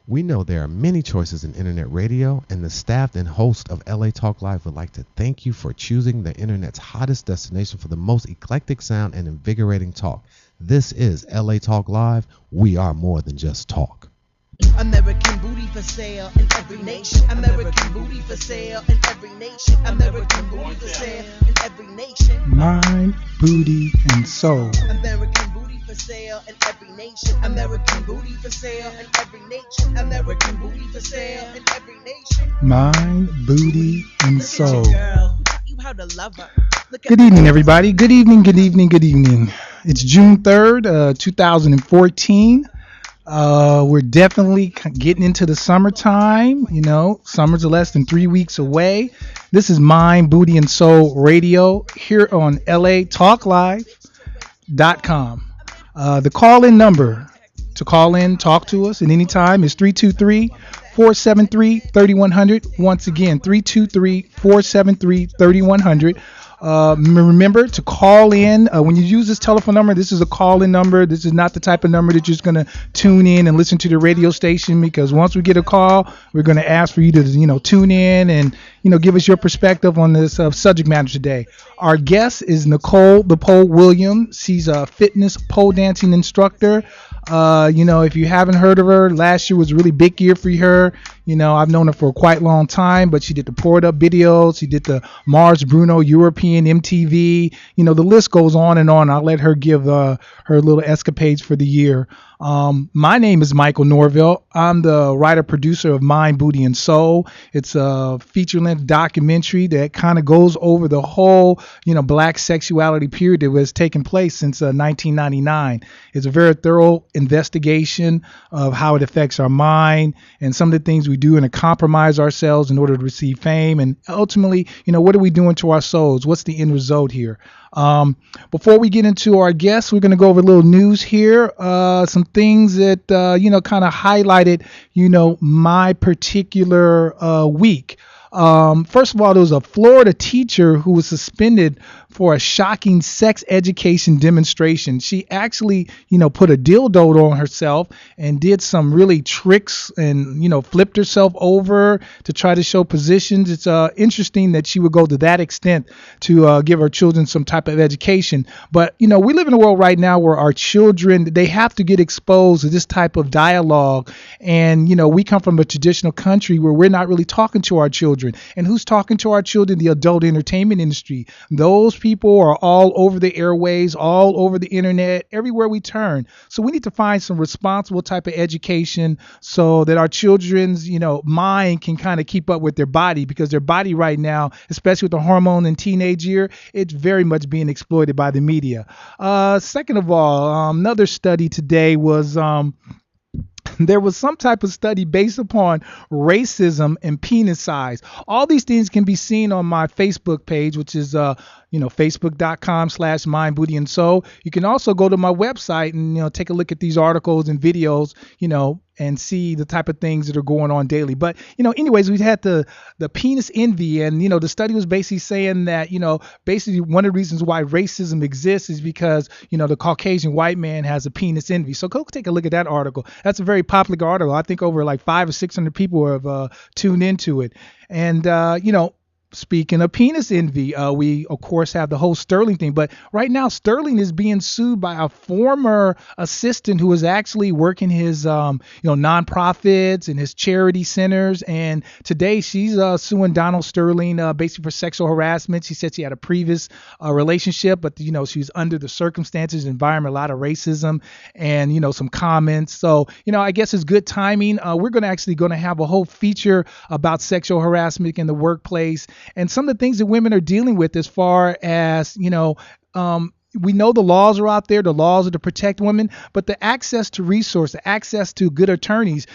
We know there are many choices in internet radio, and the staff and host of LA Talk Live would like to thank you for choosing the internet's hottest destination for the most eclectic sound and invigorating talk. This is LA Talk Live. We are more than just talk. American booty for sale in every nation. American booty for sale in every nation. American booty for sale in every nation. Mind, booty, and soul. American booty for sale in every nation. American booty for sale in every nation. American booty for sale in every nation. Mind, booty, and soul. Girl, who taught you how to love her? Good evening, everybody. Good evening, good evening, good evening. It's June 3rd, 2014. We're definitely getting into the summertime. You know, summer's less than 3 weeks away. This is Mind, Booty, and Soul Radio here on LATalkLive.com. The call-in number to call in, talk to us at any time is 323-473-3100. Once again, 323-473-3100. Remember to call in when you use this telephone number. This is a call-in number. This is not the type of number that you're just going to tune in and listen to the radio station, because once we get a call, we're going to ask for you to, tune in and, give us your perspective on this subject matter today. Our guest is Nicole the Pole Williams. She's a fitness pole dancing instructor. If you haven't heard of her, last year was a really big year for her. I've known her for a quite long time, but she did the Pour It Up videos. She did the Mars Bruno European MTV. The list goes on and on. I'll let her give her little escapades for the year. My name is Michael Norville. I'm the writer-producer of Mind, Booty, and Soul. It's a feature-length documentary that kind of goes over the whole, black sexuality period that was taking place since 1999. It's a very thorough investigation of how it affects our mind and some of the things we do and to compromise ourselves in order to receive fame. And ultimately, what are we doing to our souls? What's the end result here? Before we get into our guests, we're going to go over a little news here. Some things that, kind of highlighted, my particular week. First of all, there was a Florida teacher who was suspended for a shocking sex education demonstration. She actually, put a dildo on herself and did some really tricks and, flipped herself over to try to show positions. It's interesting that she would go to that extent to give her children some type of education. But, we live in a world right now where our children, they have to get exposed to this type of dialogue. And, we come from a traditional country where we're not really talking to our children. And who's talking to our children? The adult entertainment industry. Those people are all over the airways, all over the internet, everywhere we turn. So we need to find some responsible type of education so that our children's, mind can kind of keep up with their body, because their body right now, especially with the hormone in teenage year, it's very much being exploited by the media. Second of all, another study today was there was some type of study based upon racism and penis size. All these things can be seen on my Facebook page, which is facebook.com/mind, booty, and soul. You can also go to my website and, take a look at these articles and videos, and see the type of things that are going on daily. But, anyways, we had the penis envy, and, the study was basically saying that, basically one of the reasons why racism exists is because, the Caucasian white man has a penis envy. So go take a look at that article. That's a very popular article. I think over like 500 or 600 people have tuned into it. And, speaking of penis envy, we, of course, have the whole Sterling thing. But right now, Sterling is being sued by a former assistant who is actually working his, nonprofits and his charity centers. And today she's suing Donald Sterling basically for sexual harassment. She said she had a previous relationship, but, she was under the circumstances, environment, a lot of racism and, some comments. So, I guess it's good timing. We're going to have a whole feature about sexual harassment in the workplace. And some of the things that women are dealing with as far as, we know the laws are out there. The laws are to protect women, but the access to resources, access to good attorneys,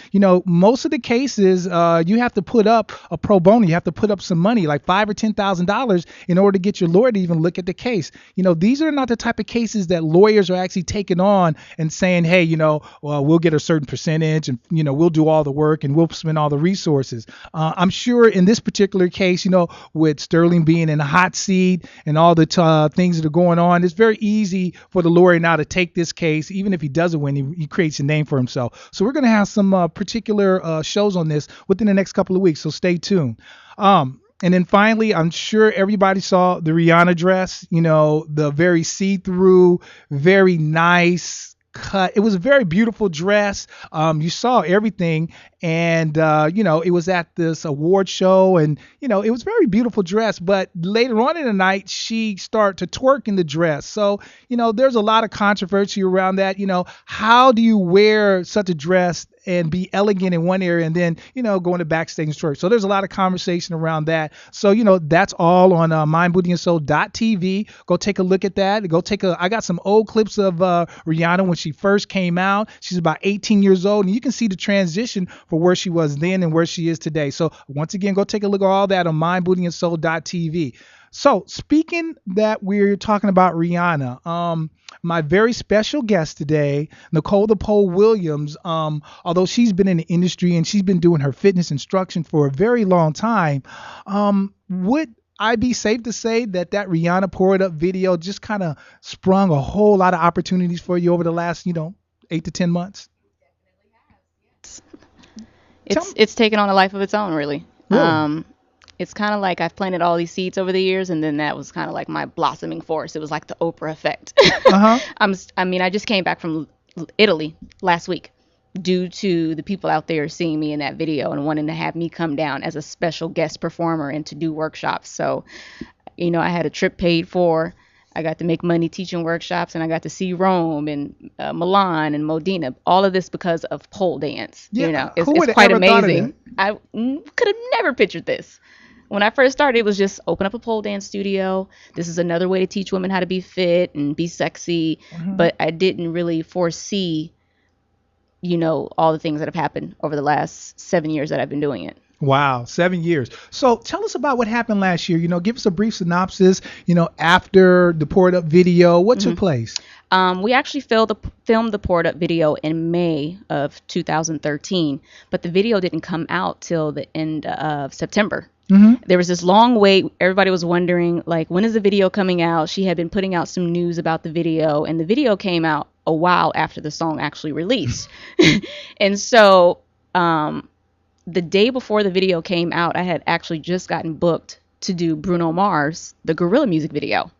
most of the cases, you have to put up a pro bono. You have to put up some money, like $5,000 or $10,000 in order to get your lawyer to even look at the case. These are not the type of cases that lawyers are actually taking on and saying, hey, we'll get a certain percentage and, we'll do all the work and we'll spend all the resources. I'm sure in this particular case, with Sterling being in a hot seat and all the things that are going on, it's very very easy for the lawyer now to take this case. Even if he doesn't win, he creates a name for himself. So we're going to have some particular shows on this within the next couple of weeks. So stay tuned. And then finally, I'm sure everybody saw the Rihanna dress, the very see-through, very nice cut. It was a very beautiful dress. You saw everything. And, it was at this award show and, it was a very beautiful dress. But later on in the night, she started to twerk in the dress. So, there's a lot of controversy around that. How do you wear such a dress and be elegant in one area and then, go into backstage and twerk? So there's a lot of conversation around that. So, that's all on mindbodyandsoul.tv. Go take a look at that. I got some old clips of Rihanna when she first came out. She's about 18 years old, and you can see the transition for where she was then and where she is today. So once again, go take a look at all that on mindbodyandsoul.tv. So speaking that we're talking about Rihanna, my very special guest today, Nicole the Pole Williams, although she's been in the industry and she's been doing her fitness instruction for a very long time, would I be safe to say that Rihanna Pour It Up video just kind of sprung a whole lot of opportunities for you over the last, 8 to 10 months? It's taken on a life of its own, really. Really? It's kind of like I've planted all these seeds over the years, and then that was kind of like my blossoming force. It was like the Oprah effect. Uh-huh. I just came back from Italy last week due to the people out there seeing me in that video and wanting to have me come down as a special guest performer and to do workshops. So, I had a trip paid for. I got to make money teaching workshops, and I got to see Rome and Milan and Modena. All of this because of pole dance. Yeah, It's who would have quite ever thought of amazing. I could have never pictured this. When I first started, it was just open up a pole dance studio. This is another way to teach women how to be fit and be sexy. Mm-hmm. But I didn't really foresee, all the things that have happened over the last 7 years that I've been doing it. Wow, 7 years. So tell us about what happened last year. Give us a brief synopsis, after the Pour It Up video. What took place? We actually filmed the Pour It Up video in May of 2013, but the video didn't come out till the end of September. Mm-hmm. There was this long wait. Everybody was wondering, when is the video coming out? She had been putting out some news about the video, and the video came out a while after the song actually released. And so the day before the video came out, I had actually just gotten booked to do Bruno Mars, the Gorilla music video.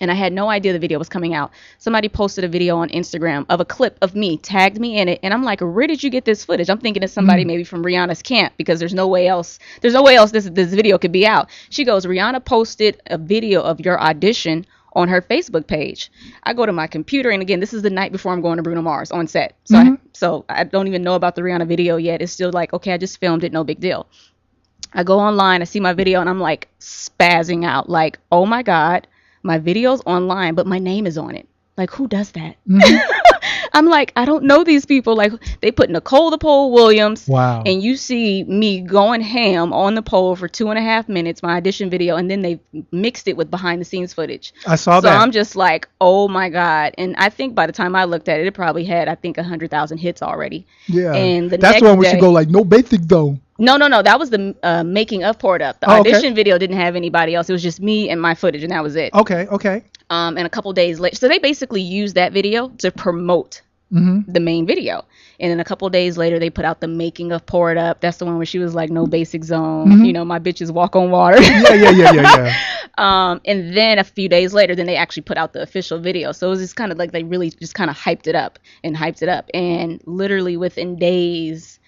And I had no idea the video was coming out. Somebody posted a video on Instagram of a clip of me, tagged me in it. And I'm like, where did you get this footage? I'm thinking it's somebody maybe from Rihanna's camp, because there's no way else this video could be out. She goes, Rihanna posted a video of your audition on her Facebook page. I go to my computer, and again, this is the night before I'm going to Bruno Mars on set. So I don't even know about the Rihanna video yet. It's still like, okay, I just filmed it, no big deal. I go online, I see my video, and I'm like spazzing out, like, oh my God, my video's online, but my name is on it. Like, who does that? Mm-hmm. I'm like, I don't know these people. Like, they put Nicole the Pole Williams. Wow. And you see me going ham on the pole for 2.5 minutes, my audition video, and then they mixed it with behind the scenes footage. I saw that. So I'm just like, oh my God. And I think by the time I looked at it, it probably had, 100,000 hits already. Yeah. And that's the one where she go like, no basic though. No. That was the making of Pour It Up. The audition video didn't have anybody else. It was just me and my footage, and that was it. Okay. And a couple days later, so they basically used that video to promote the main video. And then a couple days later, they put out the making of Pour It Up. That's the one where she was like, no basic zone. My bitches walk on water. Yeah. And then a few days later, then they actually put out the official video. So it was just kind of like they really just kind of hyped it up. And literally within days,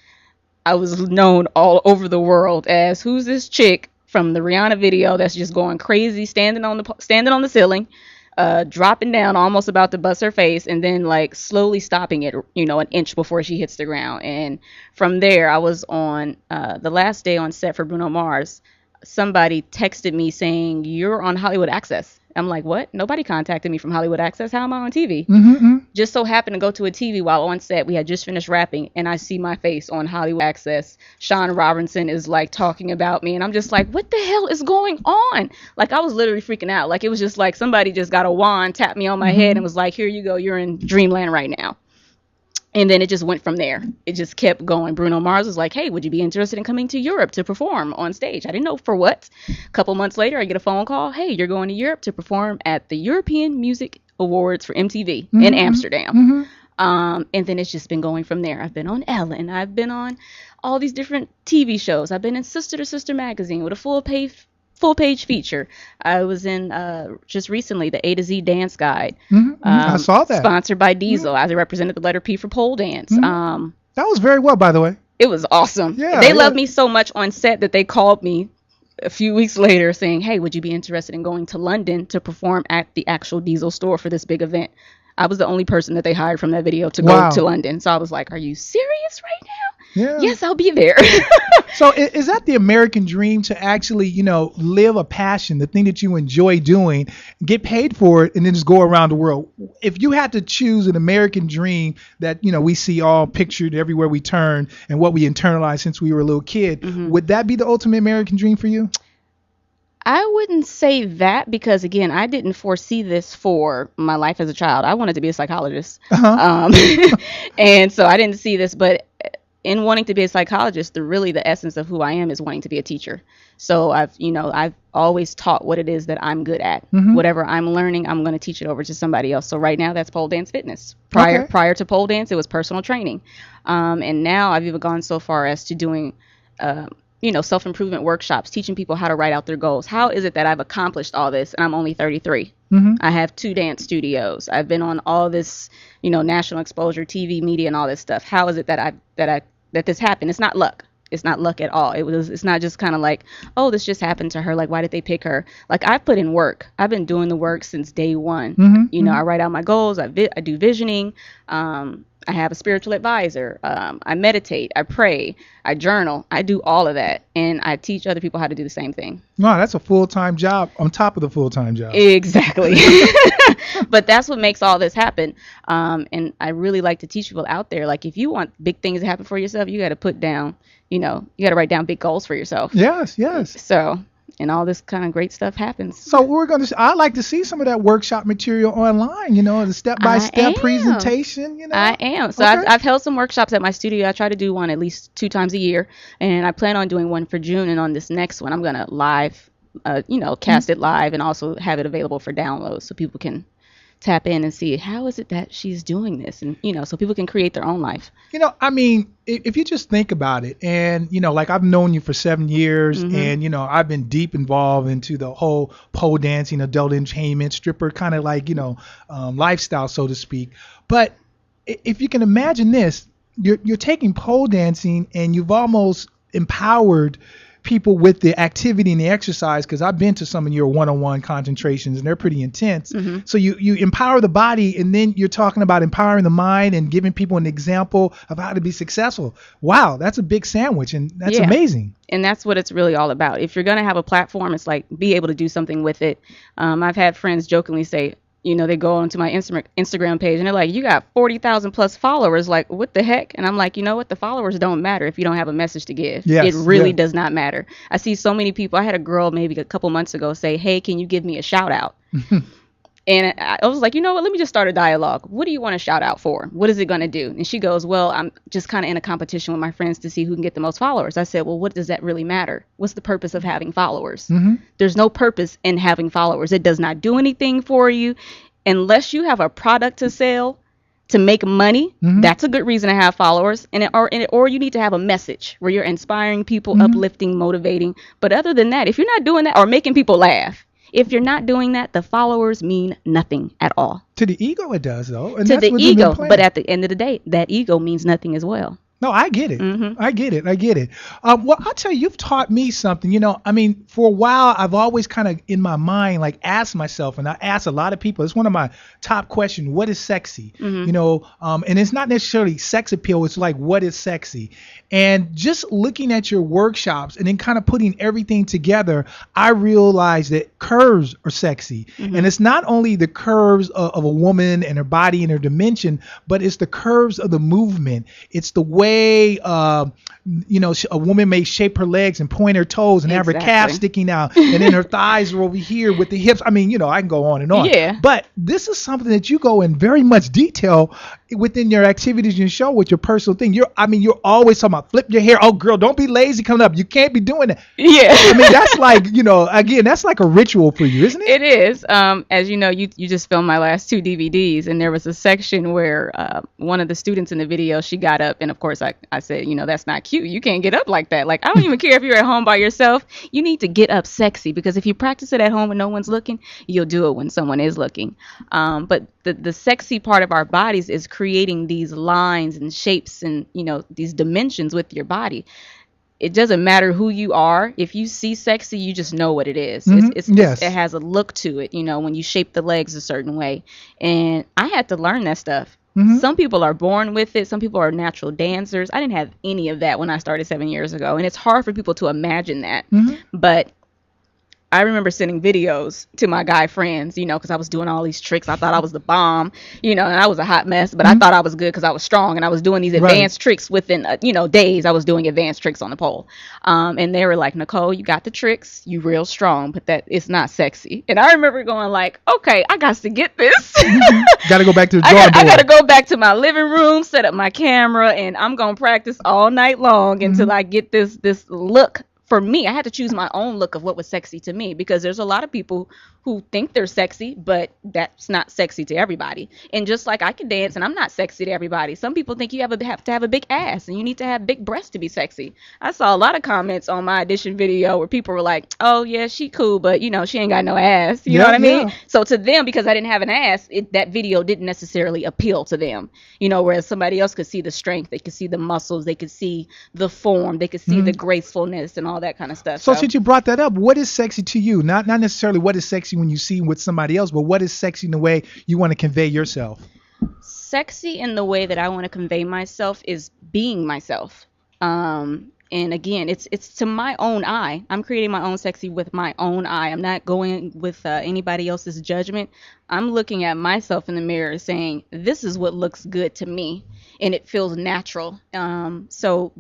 I was known all over the world as, who's this chick from the Rihanna video that's just going crazy, standing on the ceiling, dropping down, almost about to bust her face, and then like slowly stopping it, an inch before she hits the ground. And from there, I was on the last day on set for Bruno Mars. Somebody texted me saying, you're on Hollywood Access. I'm like, what? Nobody contacted me from Hollywood Access. How am I on TV? Just so happened to go to a TV while on set. We had just finished rapping, and I see my face on Hollywood Access. Sean Robinson is like talking about me, and I'm just like, what the hell is going on? Like, I was literally freaking out. Like, it was just like somebody just got a wand, tapped me on my head, and was like, here you go. You're in dreamland right now. And then it just went from there. It just kept going. Bruno Mars was like, hey, would you be interested in coming to Europe to perform on stage? I didn't know for what. A couple months later, I get a phone call. Hey, you're going to Europe to perform at the European Music Awards for MTV in Amsterdam. And then it's just been going from there. I've been on Ellen. I've been on all these different TV shows. I've been in Sister to Sister magazine with a full page feature. I was in just recently the A to Z Dance Guide. I saw that. Sponsored by Diesel. I represented the letter P for pole dance. That was very well, by the way. It was awesome. Yeah, they loved me so much on set that they called me a few weeks later saying, hey, would you be interested in going to London to perform at the actual Diesel store for this big event? I was the only person that they hired from that video to go to London. So I was like, are you serious right now? Yeah. Yes, I'll be there. So is that the American dream, to actually, live a passion, the thing that you enjoy doing, get paid for it, and then just go around the world? If you had to choose an American dream that, we see all pictured everywhere we turn and what we internalized since we were a little kid, would that be the ultimate American dream for you? I wouldn't say that because, again, I didn't foresee this for my life as a child. I wanted to be a psychologist. And so I didn't see this. But in wanting to be a psychologist, the essence of who I am is wanting to be a teacher. So I've always taught what it is that I'm good at. Whatever I'm learning, I'm going to teach it over to somebody else. So right now, that's pole dance fitness. Prior to pole dance, it was personal training. And now I've even gone so far as to doing self-improvement workshops, teaching people how to write out their goals. How is it that I've accomplished all this and I'm only 33? I have 2 dance studios. I've been on all this, national exposure, TV, media, and all this stuff. How is it that this happened? It's not luck. It's not luck at all. It's not just kind of like, oh, this just happened to her. Like, why did they pick her? Like, I've put in work. I've been doing the work since day one. I write out my goals. I do visioning. I have a spiritual advisor. I meditate. I pray. I journal. I do all of that. And I teach other people how to do the same thing. Wow, that's a full-time job on top of the full-time job. Exactly. But that's what makes all this happen. And I really like to teach people out there, like, if you want big things to happen for yourself, you got to put down, you got to write down big goals for yourself. Yes. So, and all this kind of great stuff happens. So I'd like to see some of that workshop material online, the step-by-step presentation, I am. So okay. I've held some workshops at my studio. I try to do one at least 2 times a year, and I plan on doing one for June. And on this next one, I'm going to live, cast it live and also have it available for download so people can tap in and see how is it that she's doing this, and so people can create their own life. If you just think about it, and like, I've known you for 7 years, and I've been deep involved into the whole pole dancing, adult entertainment, stripper kind of like lifestyle, so to speak. But if you can imagine this, you're taking pole dancing and you've almost empowered people with the activity and the exercise, because I've been to some of your one-on-one concentrations and they're pretty intense. So you empower the body, and then you're talking about empowering the mind and giving people an example of how to be successful. Wow, that's a big sandwich, and that's amazing. And that's what it's really all about. If you're going to have a platform, it's like, be able to do something with it. I've had friends jokingly say, they go onto my Instagram page and they're like, you got 40,000 plus followers. Like, what the heck? And I'm like, you know what? The followers don't matter if you don't have a message to give. It really does not matter. I see so many people. I had a girl maybe a couple months ago say, hey, can you give me a shout out? And I was like, you know what? Let me just start a dialogue. What do you want to shout out for? What is it going to do? And she goes, well, I'm just kind of in a competition with my friends to see who can get the most followers. I said, well, what does that really matter? What's the purpose of having followers? There's no purpose in having followers. It does not do anything for you unless you have a product to sell to make money. That's a good reason to have followers. Or you need to have a message where you're inspiring people, uplifting, motivating. But other than that, if you're not doing that, or making people laugh, if you're not doing that, the followers mean nothing at all. To the ego, it does, though. And to the ego, but at the end of the day, that ego means nothing as well. No, I get it. I get it. Well, I'll tell you, you've taught me something. For a while, I've always kind of in my mind, like, asked myself, and I ask a lot of people, it's one of my top questions, what is sexy? And it's not necessarily sex appeal. It's like, what is sexy? And just looking at your workshops and then kind of putting everything together, I realized that curves are sexy. And it's not only the curves of a woman and her body and her dimension, but it's the curves of the movement. It's the way ballet, a woman may shape her legs and point her toes and have her calf sticking out, and then her thighs are over here with the hips. I mean, I can go on and on. Yeah. But this is something that you go in very much detail within your activities and show with your personal thing. You're always talking about flip your hair. Oh, girl, don't be lazy coming up. You can't be doing that. Yeah. I mean, that's like, again, that's like a ritual for you, isn't it? It is. As you know, you just filmed my last 2 DVDs, and there was a section where one of the students in the video, she got up, and of course I said, that's not cute. You can't get up like that. Like, I don't even care if you're at home by yourself. You need to get up sexy, because if you practice it at home and no one's looking, you'll do it when someone is looking. But the sexy part of our bodies is creating these lines and shapes and, these dimensions with your body. It doesn't matter who you are. If you see sexy, you just know what it is. It has a look to it, when you shape the legs a certain way. And I had to learn that stuff. Some people are born with it. Some people are natural dancers. I didn't have any of that when I started 7 years ago. And it's hard for people to imagine that. But I remember sending videos to my guy friends, because I was doing all these tricks. I thought I was the bomb, and I was a hot mess, but I thought I was good because I was strong, and I was doing these advanced tricks within, days. I was doing advanced tricks on the pole. And they were like, Nicole, you got the tricks. You real strong, but that it's not sexy. And I remember going like, okay, I got to get this. Got to go back to the drawing board. I got to go back to my living room, set up my camera, and I'm going to practice all night long until I get this look. For me, I had to choose my own look of what was sexy to me, because there's a lot of people who think they're sexy, but that's not sexy to everybody. And just like I can dance and I'm not sexy to everybody. Some people think you have to have a big ass and you need to have big breasts to be sexy. I saw a lot of comments on my audition video where people were like, oh yeah, she cool, but she ain't got no ass. You know what I mean? Yeah. So to them, because I didn't have an ass, that video didn't necessarily appeal to them. Whereas somebody else could see the strength, they could see the muscles, they could see the form, they could see the gracefulness and all that kind of stuff. So since you brought that up, what is sexy to you? Not necessarily what is sexy when you see with somebody else, but what is sexy in the way you want to convey yourself? Sexy in the way that I want to convey myself is being myself. And again, it's to my own eye. I'm creating my own sexy with my own eye. I'm not going with anybody else's judgment. I'm looking at myself in the mirror saying, this is what looks good to me, and it feels natural. So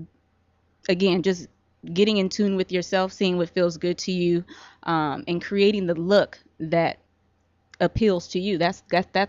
again, just getting in tune with yourself, seeing what feels good to you, and creating the look that appeals to you. That's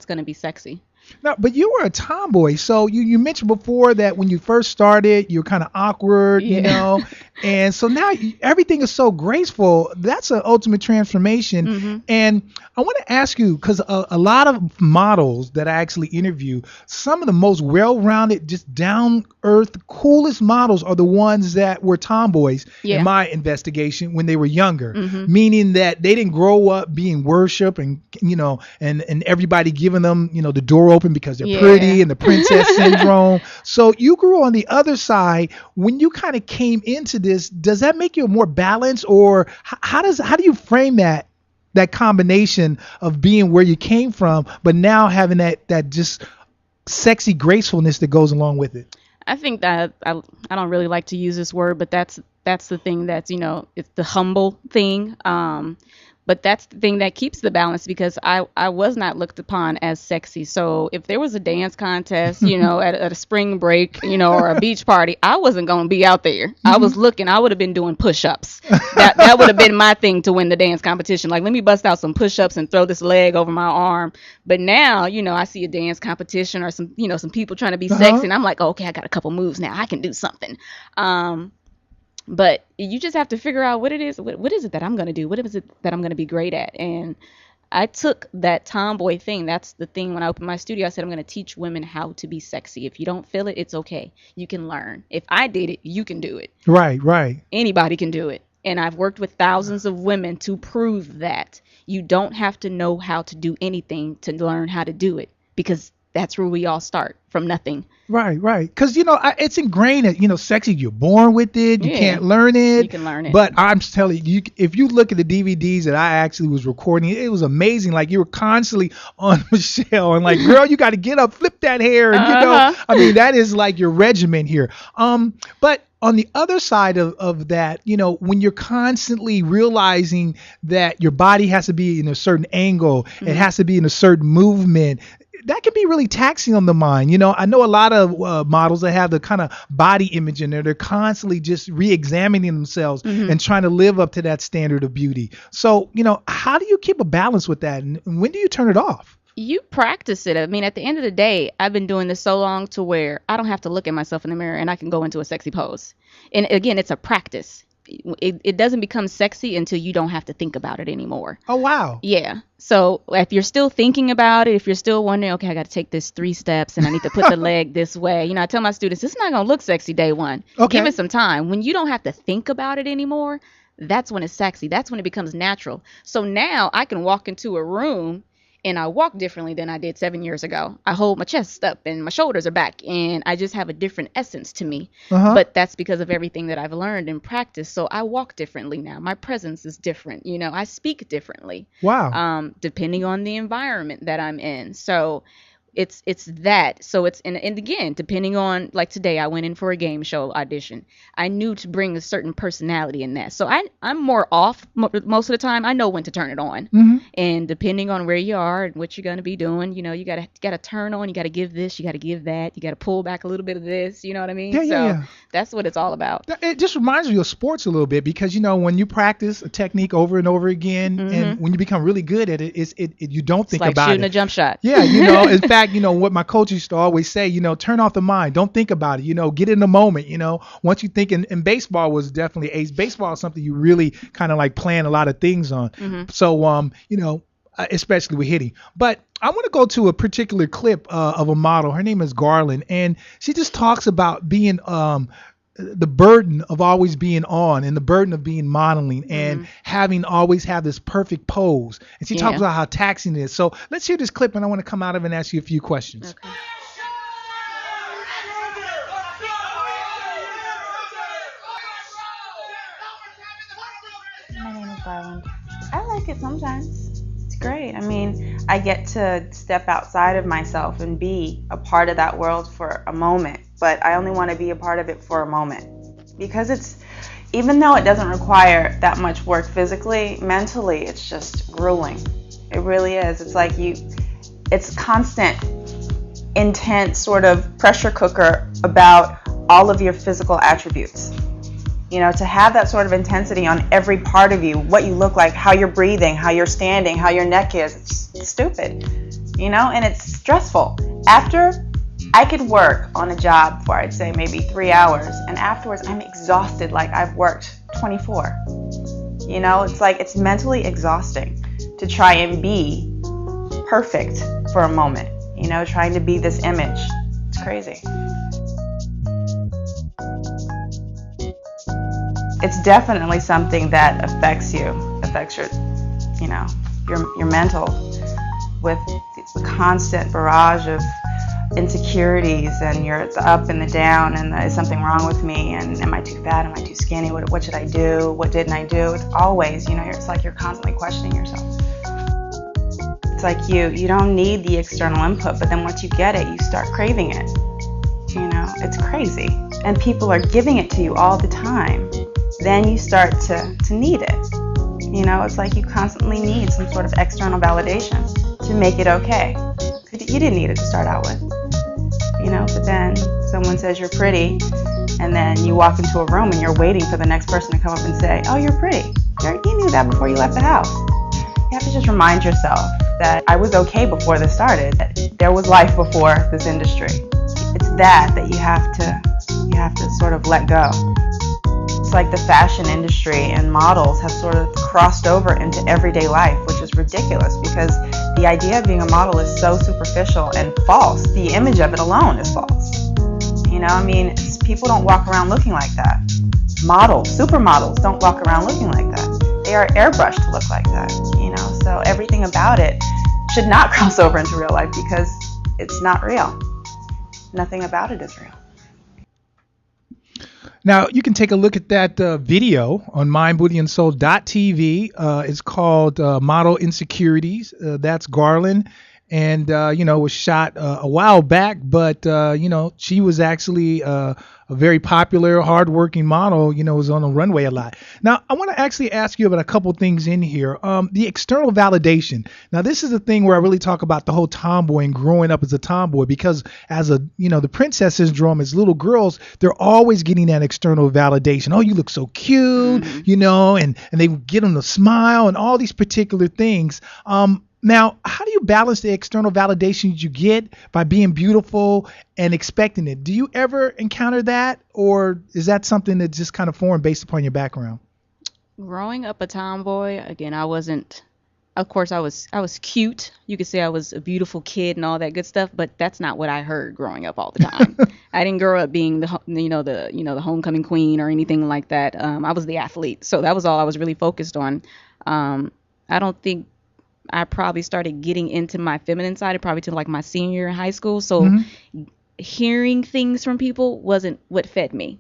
going to be sexy. No, but you were a tomboy. So you mentioned before that when you first started, you were kind of awkward, and so now everything is so graceful. That's an ultimate transformation. And I want to ask you, because a lot of models that I actually interview, some of the most well-rounded, just down-earth, coolest models are the ones that were tomboys in my investigation when they were younger, meaning that they didn't grow up being worshipped and everybody giving them, the door open because they're pretty and the princess syndrome. So you grew on the other side. When you kind of came into this, does that make you more balanced, or how do you frame that combination of being where you came from, but now having that just sexy gracefulness that goes along with it? I think that I don't really like to use this word, but that's the thing that's, it's the humble thing. But that's the thing that keeps the balance, because I was not looked upon as sexy. So if there was a dance contest, at a spring break, or a beach party, I wasn't going to be out there. I was looking. I would have been doing push-ups. That would have been my thing to win the dance competition. Like, let me bust out some push-ups and throw this leg over my arm. But now, I see a dance competition or some people trying to be sexy, and I'm like, oh, okay, I got a couple moves now. I can do something. But you just have to figure out what it is. What is it that I'm going to do? What is it that I'm going to be great at? And I took that tomboy thing. That's the thing. When I opened my studio, I said, I'm going to teach women how to be sexy. If you don't feel it, it's okay. You can learn. If I did it, you can do it. Right. Anybody can do it. And I've worked with thousands of women to prove that you don't have to know how to do anything to learn how to do it, because that's where we all start, from nothing. Right. Because, it's ingrained, sexy, you're born with it. You can't learn it. You can learn it. But I'm just telling you, if you look at the DVDs that I actually was recording, it was amazing. Like, you were constantly on Michelle and like, girl, you got to get up, flip that hair. And, that is like your regimen here. But on the other side of that, when you're constantly realizing that your body has to be in a certain angle, it has to be in a certain movement, that can be really taxing on the mind. You know, I know a lot of models that have the kind of body image in there. They're constantly just re-examining themselves and trying to live up to that standard of beauty. So, you know, how do you keep a balance with that? And when do you turn it off? You practice it. I mean, at the end of the day, I've been doing this so long to where I don't have to look at myself in the mirror and I can go into a sexy pose. And again, it's a practice. It doesn't become sexy until you don't have to think about it anymore. Oh, wow. Yeah. So if you're still thinking about it, if you're still wondering, okay, I got to take this 3 steps and I need to put the leg this way. You know, I tell my students, it's not going to look sexy day one. Okay. Give it some time. When you don't have to think about it anymore, that's when it's sexy. That's when it becomes natural. So now I can walk into a room and I walk differently than I did 7 years ago. I hold my chest up and my shoulders are back and I just have a different essence to me. But that's because of everything that I've learned and practiced. So I walk differently now. My presence is different. You know, I speak differently. Wow. Depending on the environment that I'm in. So it's that. So it's, and again, depending on, like today, I went in for a game show audition. I knew to bring a certain personality in that. So I'm more off most of the time. I know when to turn it on. And depending on where you are and what you're going to be doing, you know, you gotta turn on, you got to give this, you got to give that, you got to pull back a little bit of this, you know what I mean? So that's what it's all about. It just reminds me of sports a little bit because, you know, when you practice a technique over and over again and when you become really good at it, you don't think it's like about shooting it. a jump shot. Yeah, you know, in fact, you know, what my coach used to always say, you know, turn off the mind. Don't think about it. You know, get in the moment. You know, once you think, and baseball was definitely ace. Baseball is something you really kind of like plan a lot of things on. So, you know, especially with hitting. But I want to go to a particular clip of a model. Her name is Garland, and she just talks about being the burden of always being on and the burden of being modeling and having always have this perfect pose. And she talks about how taxing it is. So let's hear this clip and I want to come out of it and ask you a few questions. Okay. My name is Garland. I like it sometimes. It's great. I mean, I get to step outside of myself and be a part of that world for a moment. But I only want to be a part of it for a moment. Because it's, even though it doesn't require that much work physically, mentally it's just grueling. It really is. It's like it's constant, intense sort of pressure cooker about all of your physical attributes. You know, to have that sort of intensity on every part of you, what you look like, how you're breathing, how you're standing, how your neck is, it's stupid, you know, and it's stressful. After, I could work on a job for, I'd say, maybe 3 hours, and afterwards I'm exhausted like I've worked 24. You know, it's like, it's mentally exhausting to try and be perfect for a moment, you know, trying to be this image. It's crazy. It's definitely something that affects you, affects your, you know, your mental, with the constant barrage of insecurities and you're the up and the down and is something wrong with me and am I too fat, am I too skinny, what should I do, what didn't I do? It's always, you know, it's like you're constantly questioning yourself. It's like you don't need the external input, but then once you get it, you start craving it. You know, it's crazy. And people are giving it to you all the time. Then you start to need it. You know, it's like you constantly need some sort of external validation to make it okay. You didn't need it to start out with. You know, but then someone says you're pretty, and then you walk into a room and you're waiting for the next person to come up and say, oh, you're pretty. You knew that before you left the house. You have to just remind yourself that I was okay before this started. That there was life before this industry. It's that you have to sort of let go. It's like the fashion industry and models have sort of crossed over into everyday life, which is ridiculous because the idea of being a model is so superficial and false. The image of it alone is false. You know, I mean, people don't walk around looking like that. Models, supermodels don't walk around looking like that. They are airbrushed to look like that, you know, so everything about it should not cross over into real life because it's not real. Nothing about it is real. Now, you can take a look at that video on mindbodyandsoul.tv. It's called Model Insecurities. That's Garland. and was shot a while back, but she was actually a very popular, hardworking model. Was on the runway a lot. Now, I want to actually ask you about a couple things in here. The external validation. Now, this is the thing where I really talk about the whole tomboy and growing up as a tomboy, because as the princess syndrome, as little girls, they're always getting that external validation. Oh, you look so cute, and they get them to smile and all these particular things. Now, how do you balance the external validation you get by being beautiful and expecting it? Do you ever encounter that, or is that something that's just kind of foreign based upon your background? Growing up a tomboy, again, I wasn't. Of course, I was cute. You could say I was a beautiful kid and all that good stuff, but that's not what I heard growing up all the time. I didn't grow up being the homecoming queen or anything like that. I was the athlete, so that was all I was really focused on. I don't think I probably started getting into my feminine side probably to like my senior year in high school. So hearing things from people wasn't what fed me.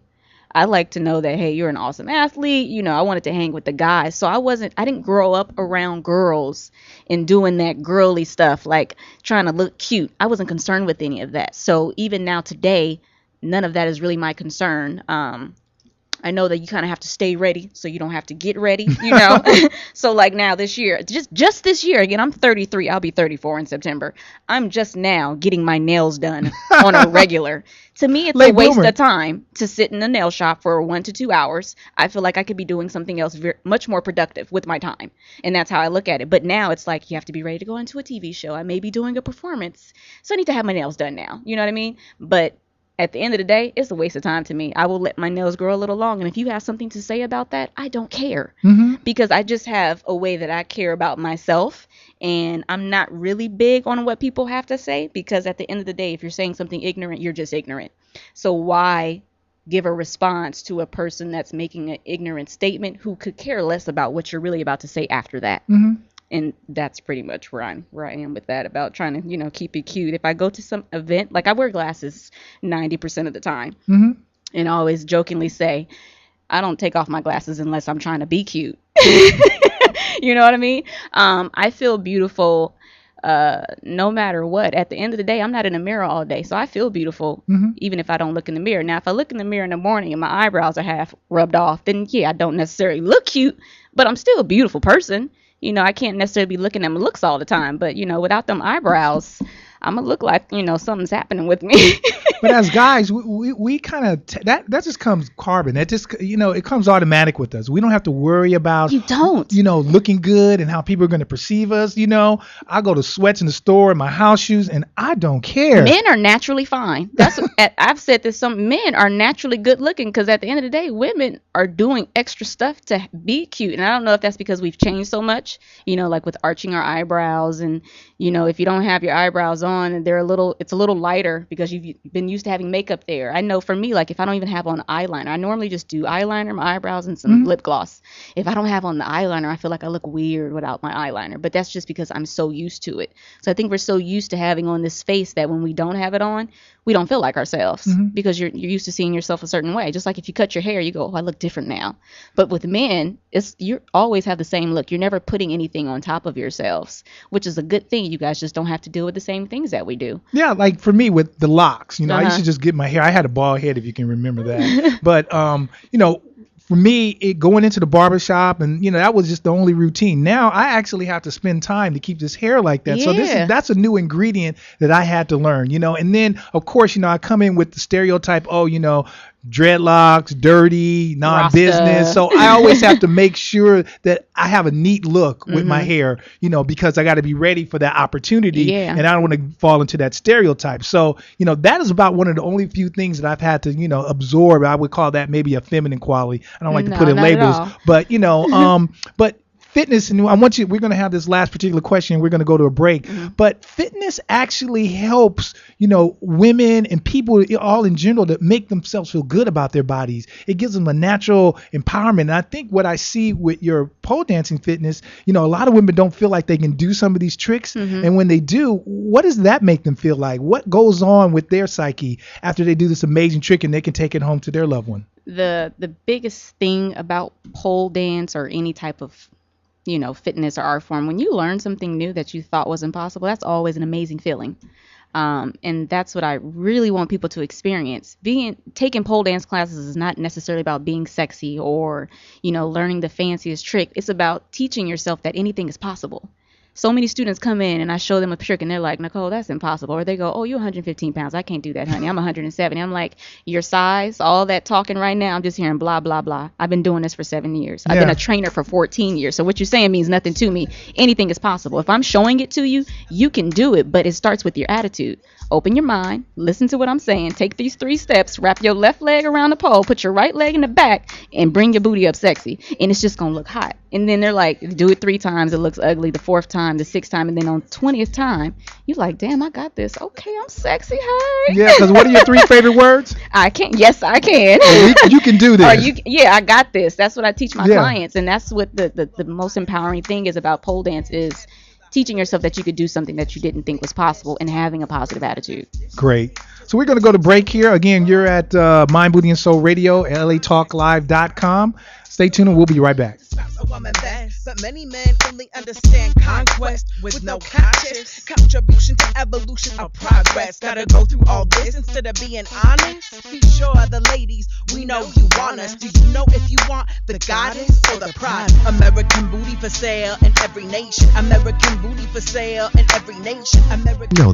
I like to know that, hey, you're an awesome athlete. I wanted to hang with the guys. So I didn't grow up around girls and doing that girly stuff, like trying to look cute. I wasn't concerned with any of that. So even now today, none of that is really my concern. I know that you kind of have to stay ready so you don't have to get ready, So like now this year, just this year, again, I'm 33. I'll be 34 in September. I'm just now getting my nails done on a regular. To me, it's a waste of time to sit in a nail shop for 1 to 2 hours. I feel like I could be doing something else much more productive with my time. And that's how I look at it. But now it's like you have to be ready to go into a TV show. I may be doing a performance. So I need to have my nails done now. You know what I mean? But at the end of the day, it's a waste of time to me. I will let my nails grow a little long. And if you have something to say about that, I don't care. Because I just have a way that I care about myself. And I'm not really big on what people have to say. Because at the end of the day, if you're saying something ignorant, you're just ignorant. So why give a response to a person that's making an ignorant statement who could care less about what you're really about to say after that? And that's pretty much where I am with that, about trying to, keep it cute. If I go to some event, like I wear glasses 90% of the time, and I always jokingly say, I don't take off my glasses unless I'm trying to be cute. You know what I mean? I feel beautiful no matter what. At the end of the day, I'm not in a mirror all day, so I feel beautiful even if I don't look in the mirror. Now, if I look in the mirror in the morning and my eyebrows are half rubbed off, then yeah, I don't necessarily look cute, but I'm still a beautiful person. I can't necessarily be looking at my looks all the time, but, without them eyebrows, I'm going to look like, something's happening with me. But as guys, we kind of, that just comes carbon. That just, it comes automatic with us. We don't have to worry about, looking good and how people are going to perceive us. I go to sweats in the store and my house shoes and I don't care. Men are naturally fine. I've said this, some men are naturally good looking, because at the end of the day, women are doing extra stuff to be cute. And I don't know if that's because we've changed so much, like with arching our eyebrows, and, if you don't have your eyebrows on, and it's a little lighter because you've been used to having makeup there. I know for me, like if I don't even have on eyeliner, I normally just do eyeliner, my eyebrows, and some lip gloss. If I don't have on the eyeliner, I feel like I look weird without my eyeliner, but that's just because I'm so used to it. So I think we're so used to having on this face that when we don't have it on, we don't feel like ourselves, because you're used to seeing yourself a certain way. Just like if you cut your hair, you go, oh, I look different now. But with men, you always have the same look. You're never putting anything on top of yourselves, which is a good thing. You guys just don't have to deal with the same things that we do. Yeah, like for me with the locks, I used to just get my hair. I had a bald head, if you can remember that. But for me, going into the barbershop, and that was just the only routine. Now I actually have to spend time to keep this hair like that. So that's a new ingredient that I had to learn. And then of course, I come in with the stereotype, dreadlocks, dirty, non-business. Rasta. So I always have to make sure that I have a neat look with my hair, because I got to be ready for that opportunity. And I don't want to fall into that stereotype. So, that is about one of the only few things that I've had to, absorb. I would call that maybe a feminine quality. I don't like to put in labels, but, but fitness, and we're going to have this last particular question. We're going to go to a break, but fitness actually helps, women and people all in general to make themselves feel good about their bodies. It gives them a natural empowerment. And I think what I see with your pole dancing fitness, a lot of women don't feel like they can do some of these tricks. And when they do, what does that make them feel like? What goes on with their psyche after they do this amazing trick and they can take it home to their loved one? The biggest thing about pole dance or any type of fitness or art form, when you learn something new that you thought was impossible, that's always an amazing feeling. And that's what I really want people to experience. Taking pole dance classes is not necessarily about being sexy or, learning the fanciest trick. It's about teaching yourself that anything is possible. So many students come in and I show them a trick and they're like, Nicole, that's impossible. Or they go, oh, you're 115 pounds. I can't do that, honey. I'm 170. I'm like, your size, all that talking right now, I'm just hearing blah, blah, blah. I've been doing this for 7 years. I've been a trainer for 14 years. So what you're saying means nothing to me. Anything is possible. If I'm showing it to you, you can do it. But it starts with your attitude. Open your mind. Listen to what I'm saying. Take these 3 steps. Wrap your left leg around the pole. Put your right leg in the back and bring your booty up sexy. And it's just going to look hot. And then they're like, do it 3 times. It looks ugly. The 4th time, the 6th time. And then on 20th time, you're like, damn, I got this. Okay, I'm sexy. Hey. Yeah, because what are your 3 favorite words? I can. Yes, I can. You can do this. I got this. That's what I teach my clients. And that's what the most empowering thing is about pole dance is teaching yourself that you could do something that you didn't think was possible and having a positive attitude. Great. So we're going to go to break here. Again, you're at Mind, Booty, and Soul Radio, latalklive.com. Stay tuned and we'll be right back. A woman best, but many men only understand conquest with no conscious contribution to evolution or progress. Gotta go through all this instead of being honest. Be sure the ladies, we know you want us. Do you know if you want the goddess or the prize? American booty for sale in every nation. American booty for sale in every nation.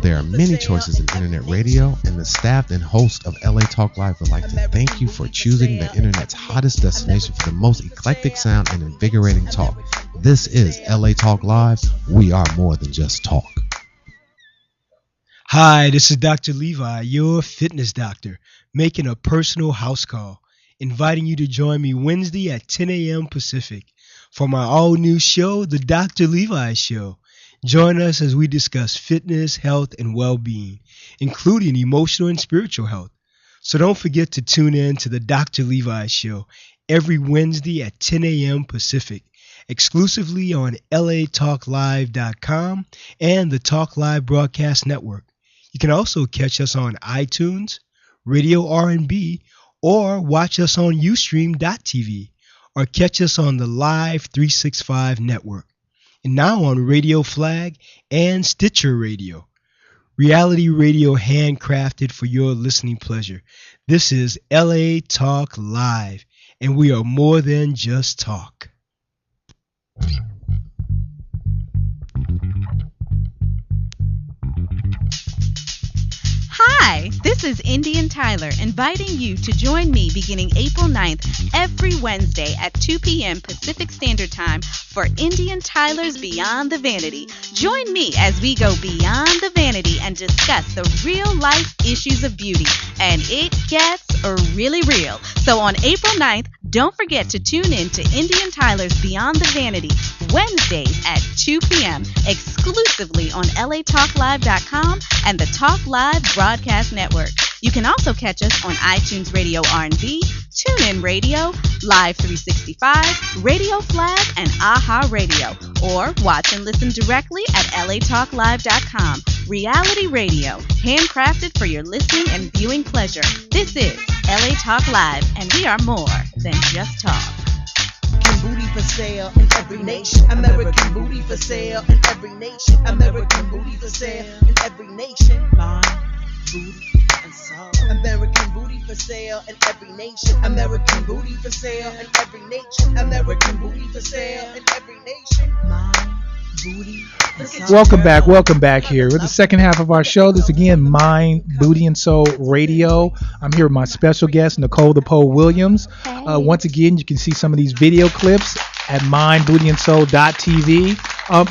There are many choices in internet radio, and the staff and host of LA Talk Live would like to thank you for choosing the internet's hottest destination for the most eclectic sound and invigorating talk. This is LA Talk Live. We are more than just talk. Hi, this is Dr. Levi, your fitness doctor, making a personal house call, inviting you to join me Wednesday at 10 a.m. Pacific for my all-new show, The Dr. Levi Show. Join us as we discuss fitness, health, and well-being, including emotional and spiritual health. So don't forget to tune in to The Dr. Levi Show every Wednesday at 10 a.m. Pacific, exclusively on latalklive.com and the Talk Live Broadcast Network. You can also catch us on iTunes, Radio R&B, or watch us on Ustream.tv, or catch us on the Live 365 network, and now on Radio Flag and Stitcher Radio. Reality radio handcrafted for your listening pleasure. This is LA Talk Live, and we are more than just talk. Hi, this is Indian Tyler inviting you to join me beginning April 9th every Wednesday at 2 p.m. Pacific Standard Time for Indian Tyler's Beyond the Vanity. Join me as we go beyond the vanity and discuss the real life issues of beauty. And it gets really real. So on April 9th, don't forget to tune in to Indian Tyler's Beyond the Vanity Wednesdays at 2 p.m. exclusively on latalklive.com and the Talk Live Broadcast Network. You can also catch us on iTunes Radio R&B, TuneIn Radio, Live 365, Radio Flag, and AHA Radio. Or watch and listen directly at latalklive.com. Reality radio, handcrafted for your listening and viewing pleasure. This is LA Talk Live, and we are more than just talk. Booty for sale in every nation. American booty for sale in every nation. American booty for sale in every nation. Mind, booty, and soul. American booty for sale in every nation. American booty for sale in every nation. American booty for sale in every nation. Mind, booty. Welcome back here with the second half of our show. This again, Mind, Booty, and Soul Radio. I'm here with my special guest, Nicole the Pole Williams. Once again, you can see some of these video clips at mindbootyandsoul.tv.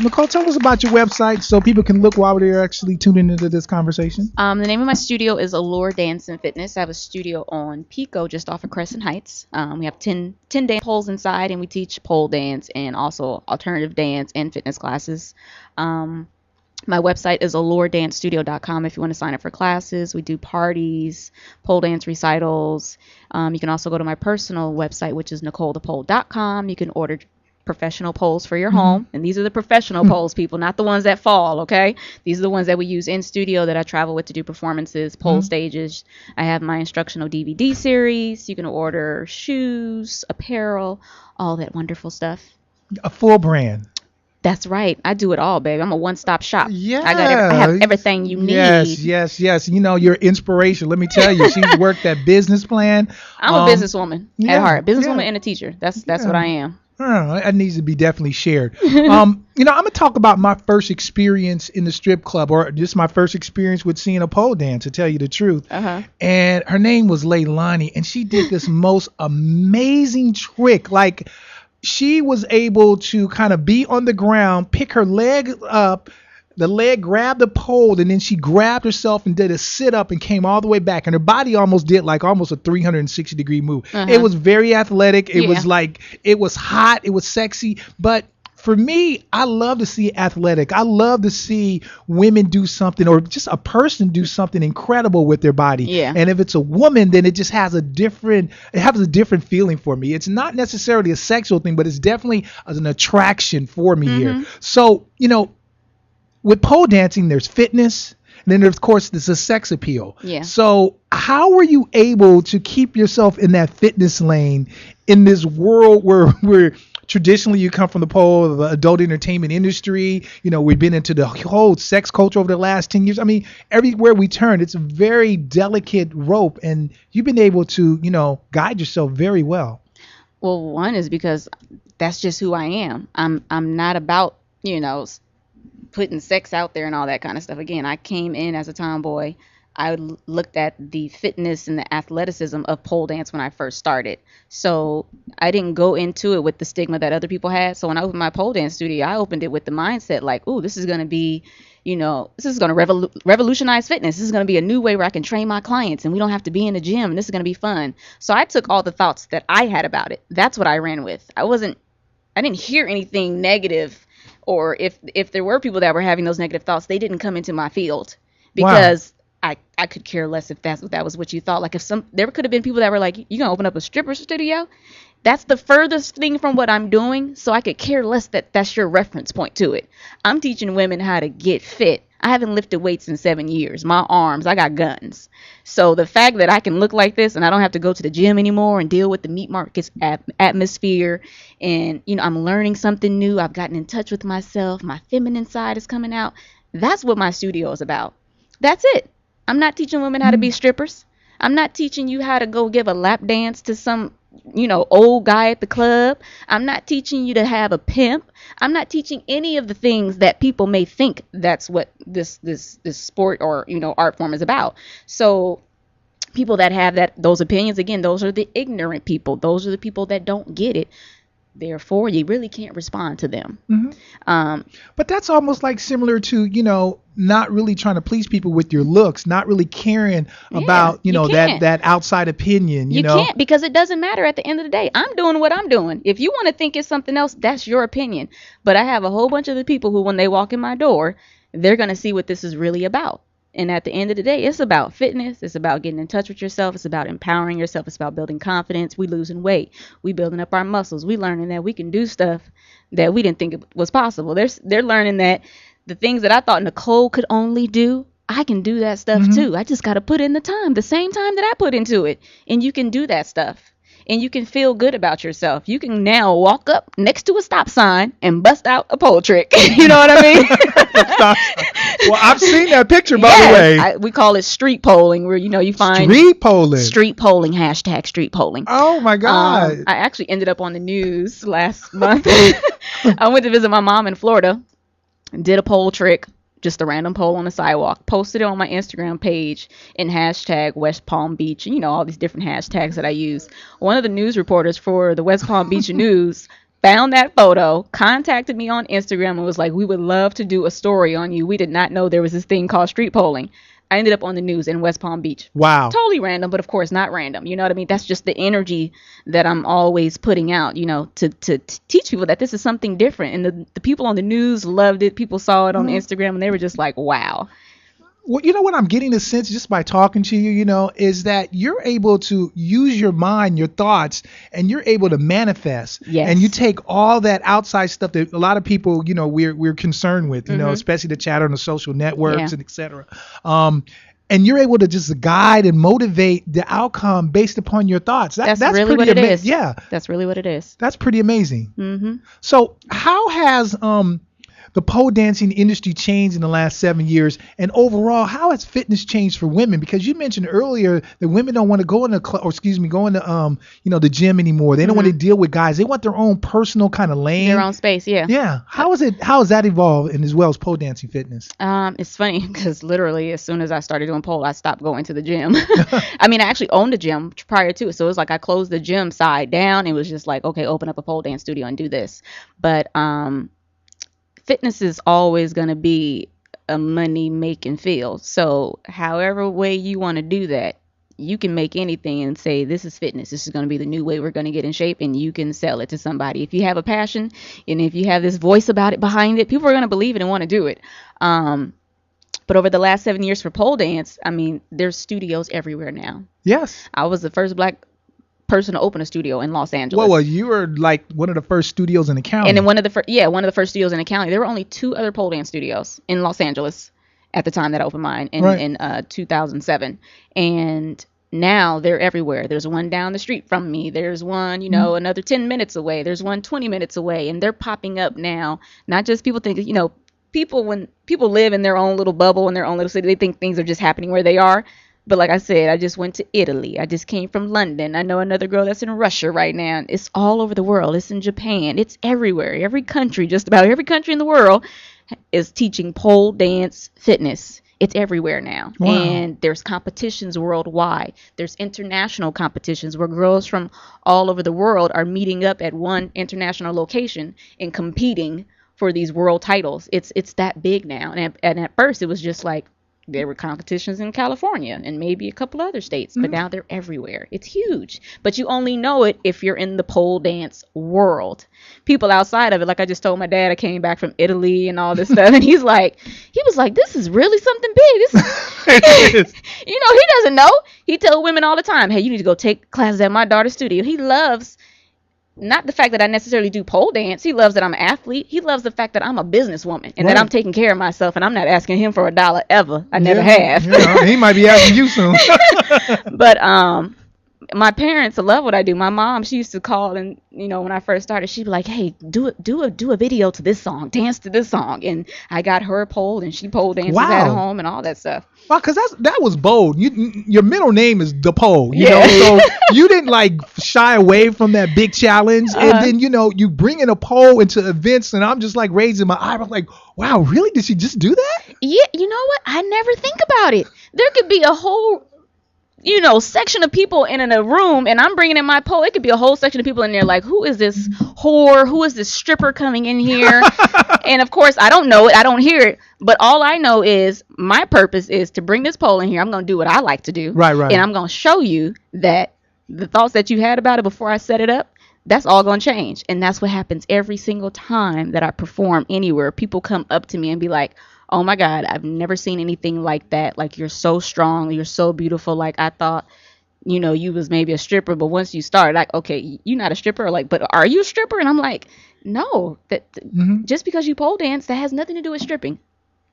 Nicole, tell us about your website so people can look while they're actually tuning into this conversation. The name of my studio is Allure Dance and Fitness. I have a studio on Pico just off of Crescent Heights. We have 10 dance poles inside, and we teach pole dance and also alternative dance and fitness classes. My website is alluredancestudio.com if you want to sign up for classes. We do parties, pole dance recitals. You can also go to my personal website, which is NicoleThePole.com. You can order professional poles for your home. And these are the professional poles, people, not the ones that fall, okay? These are the ones that we use in studio that I travel with to do performances, pole stages. I have my instructional DVD series. You can order shoes, apparel, all that wonderful stuff. A full brand. That's right. I do it all, baby. I'm a one-stop shop. Yeah. I have everything you need. Yes. You know, your inspiration. Let me tell you, she's worked that business plan. I'm a businesswoman at heart. Businesswoman and a teacher. That's what I am. That needs to be definitely shared. You know, I'm gonna talk about my first experience in the strip club, or just my first experience with seeing a pole dance, to tell you the truth. And her name was Leilani, and she did this most amazing trick. Like, she was able to kind of be on the ground, pick her leg up, the leg grabbed the pole, and then she grabbed herself and did a sit up and came all the way back. And her body almost did like almost a 360-degree move. It was very athletic. It was like, it was hot. It was sexy. But for me, I love to see athletic. I love to see women do something, or just a person do something incredible with their body. Yeah. And if it's a woman, then it just has a different feeling for me. It's not necessarily a sexual thing, but it's definitely an attraction for me here. So, you know, with pole dancing, there's fitness, and then of course there's a sex appeal. Yeah. So how were you able to keep yourself in that fitness lane in this world where traditionally you come from the pole of the adult entertainment industry? You know, we've been into the whole sex culture over the last 10 years. I mean, everywhere we turn, it's a very delicate rope, and you've been able to, you know, guide yourself very well. Well, one is because that's just who I am. I'm not about, you know, putting sex out there and all that kind of stuff. Again, I came in as a tomboy. I looked at the fitness and the athleticism of pole dance when I first started. So I didn't go into it with the stigma that other people had. So when I opened my pole dance studio, I opened it with the mindset like, ooh, this is going to be, you know, this is going to revolutionize fitness. This is going to be a new way where I can train my clients and we don't have to be in the gym, and this is going to be fun. So I took all the thoughts that I had about it. That's what I ran with. I didn't hear anything negative, or if there were people that were having those negative thoughts, they didn't come into my field, because I could care less if that was what you thought. Like, there could have been people that were like, you gonna open up a stripper studio? That's the furthest thing from what I'm doing, so I could care less that that's your reference point to it. I'm teaching women how to get fit. I haven't lifted weights in 7 years. My arms, I got guns. So the fact that I can look like this and I don't have to go to the gym anymore and deal with the meat market's atmosphere, and, you know, I'm learning something new. I've gotten in touch with myself. My feminine side is coming out. That's what my studio is about. That's it. I'm not teaching women how to be strippers. I'm not teaching you how to go give a lap dance to some, you know, old guy at the club. I'm not teaching you to have a pimp. I'm not teaching any of the things that people may think that's what this sport or, you know, art form is about. So people that have those opinions, again, those are the ignorant people. Those are the people that don't get it. Therefore, you really can't respond to them. But that's almost like similar to, you know, not really trying to please people with your looks, not really caring about, you know, that outside opinion. You know? Can't, because it doesn't matter at the end of the day. I'm doing what I'm doing. If you want to think it's something else, that's your opinion. But I have a whole bunch of the people who, when they walk in my door, they're going to see what this is really about. And at the end of the day, it's about fitness. It's about getting in touch with yourself. It's about empowering yourself. It's about building confidence. We losing weight. We building up our muscles. We learning that we can do stuff that we didn't think it was possible. They're learning that the things that I thought Nicole could only do, I can do that stuff too. I just got to put in the time, the same time that I put into it. And you can do that stuff. And you can feel good about yourself. You can now walk up next to a stop sign and bust out a pole trick. You know what I mean? Well, I've seen that picture, by the way. We call it street polling, where, you know, you find street polling, hashtag street polling. Oh my God. I actually ended up on the news last month. I went to visit my mom in Florida, did a pole trick. Just a random pole on the sidewalk, posted it on my Instagram page in hashtag West Palm Beach, and, you know, all these different hashtags that I use. One of the news reporters for the West Palm Beach News found that photo, contacted me on Instagram, and was like, we would love to do a story on you. We did not know there was this thing called street polling. I ended up on the news in West Palm Beach. Wow. Totally random, but of course not random. You know what I mean? That's just the energy that I'm always putting out, you know, to teach people that this is something different. And the people on the news loved it. People saw it on Instagram, and they were just like, wow. Well, you know what I'm getting a sense just by talking to you, you know, is that you're able to use your mind, your thoughts, and you're able to manifest. Yes. And you take all that outside stuff that a lot of people, you know, we're concerned with, you know, especially the chatter on the social networks and et cetera. and you're able to just guide and motivate the outcome based upon your thoughts. That's really pretty what it is. Yeah, That's really what it is. that's pretty amazing. Mm-hmm. So how has the pole dancing industry changed in the last 7 years, and overall, how has fitness changed for women? Because you mentioned earlier that women don't want to go in the the gym anymore. They don't want to deal with guys. They want their own personal kind of lane, Their own space, yeah. Yeah. How has that evolved, and as well as pole dancing fitness? It's funny because literally as soon as I started doing pole, I stopped going to the gym. I mean, I actually owned a gym prior to it. So it was like I closed the gym side down. It was just like, okay, open up a pole dance studio and do this. But fitness is always going to be a money making field. So however way you want to do that, you can make anything and say, this is fitness. This is going to be the new way we're going to get in shape, and you can sell it to somebody. If you have a passion and if you have this voice about it behind it, people are going to believe it and want to do it. But over the last 7 years for pole dance, I mean, there's studios everywhere now. Yes. I was the first Black person to open a studio in Los Angeles. Well, you were like one of the first studios in the county. And then one of the first studios in the county. There were only 2 other pole dance studios in Los Angeles at the time that I opened mine in 2007. And now they're everywhere. There's one down the street from me. There's one, another 10 minutes away. There's one 20 minutes away. And they're popping up now. Not just people think, when people live in their own little bubble in their own little city, they think things are just happening where they are. But like I said, I just went to Italy. I just came from London. I know another girl that's in Russia right now. It's all over the world. It's in Japan. It's everywhere. Every country, just about every country in the world is teaching pole dance fitness. It's everywhere now. Wow. And there's competitions worldwide. There's international competitions where girls from all over the world are meeting up at one international location and competing for these world titles. It's that big now. And at first it was just like, there were competitions in California and maybe a couple other states, but now they're everywhere. It's huge, but you only know it if you're in the pole dance world. People outside of it, like I just told my dad, I came back from Italy and all this stuff, and he was like, this is really something big. This, he doesn't know. He tells women all the time, hey, you need to go take classes at my daughter's studio. He loves not the fact that I necessarily do pole dance. He loves that I'm an athlete. He loves the fact that I'm a businesswoman and that I'm taking care of myself, and I'm not asking him for $1 ever. I never have. He might be asking you soon. But my parents love what I do. My mom, she used to call, and when I first started, she'd be like, hey, do a video to this song, dance to this song. And I got her pole, and she pole dances at home and all that stuff. Wow, because that was bold. Your middle name is the pole, you know, so you didn't like shy away from that big challenge. And then, you bring in a pole into events, and I'm just like raising my eyebrows like, wow, really? Did she just do that? Yeah, you know what? I never think about it. There could be a whole section of people in a room, and I'm bringing in my pole. It could be a whole section of people in there like, who is this whore? Who is this stripper coming in here? And of course, I don't know it. I don't hear it. But all I know is my purpose is to bring this pole in here. I'm going to do what I like to do. Right. And I'm going to show you that the thoughts that you had about it before I set it up, that's all going to change. And that's what happens every single time that I perform anywhere. People come up to me and be like, oh my God, I've never seen anything like that. Like, you're so strong. You're so beautiful. Like, I thought, you was maybe a stripper, but once you start, like, okay, you're not a stripper. Like, but are you a stripper? And I'm like, no, just because you pole dance, that has nothing to do with stripping.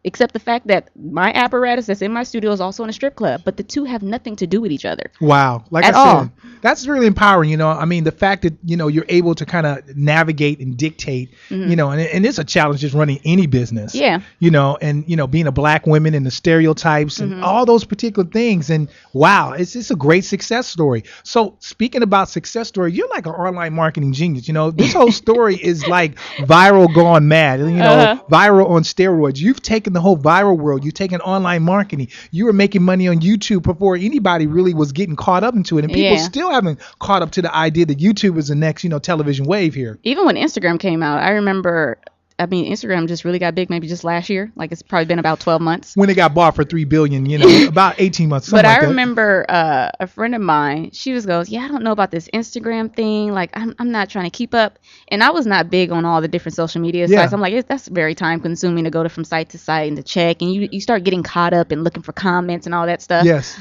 Except the fact that my apparatus that's in my studio is also in a strip club, but the two have nothing to do with each other. Wow. Like I said, that's really empowering, I mean, the fact that, you're able to kind of navigate and dictate, and it's a challenge just running any business. Yeah. And, being a Black woman and the stereotypes and all those particular things. And wow, it's a great success story. So speaking about success story, you're like an online marketing genius. This whole story is like viral gone mad, viral on steroids. You've taken the whole viral world. You've taken online marketing. You were making money on YouTube before anybody really was getting caught up into it. And people still haven't caught up to the idea that YouTube was the next, television wave here. Even when Instagram came out, I remember, Instagram just really got big maybe just last year. Like, it's probably been about 12 months. When it got bought for $3 billion, about 18 months. But I remember a friend of mine, she just goes, I don't know about this Instagram thing. Like, I'm not trying to keep up. And I was not big on all the different social media sites. I'm like, that's very time consuming to go from site to site and to check. And you start getting caught up and looking for comments and all that stuff. Yes.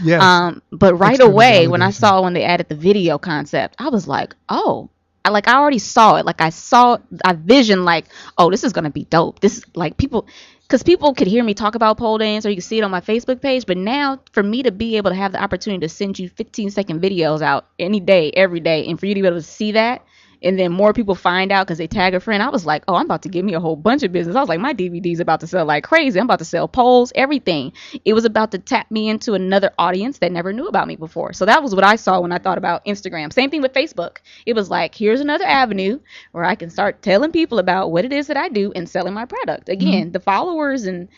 But right away, when they added the video concept, I was like, oh. I already saw it. Like, I visioned like, oh, this is going to be dope. This is like people, because people could hear me talk about pole dance or you can see it on my Facebook page. But now for me to be able to have the opportunity to send you 15-second videos out any day, every day, and for you to be able to see that, and then more people find out because they tag a friend, I was like, oh, I'm about to give me a whole bunch of business. I was like, my DVD's about to sell like crazy. I'm about to sell poles, everything. It was about to tap me into another audience that never knew about me before. So that was what I saw when I thought about Instagram. Same thing with Facebook. It was like, here's another avenue where I can start telling people about what it is that I do and selling my product. Again, the followers and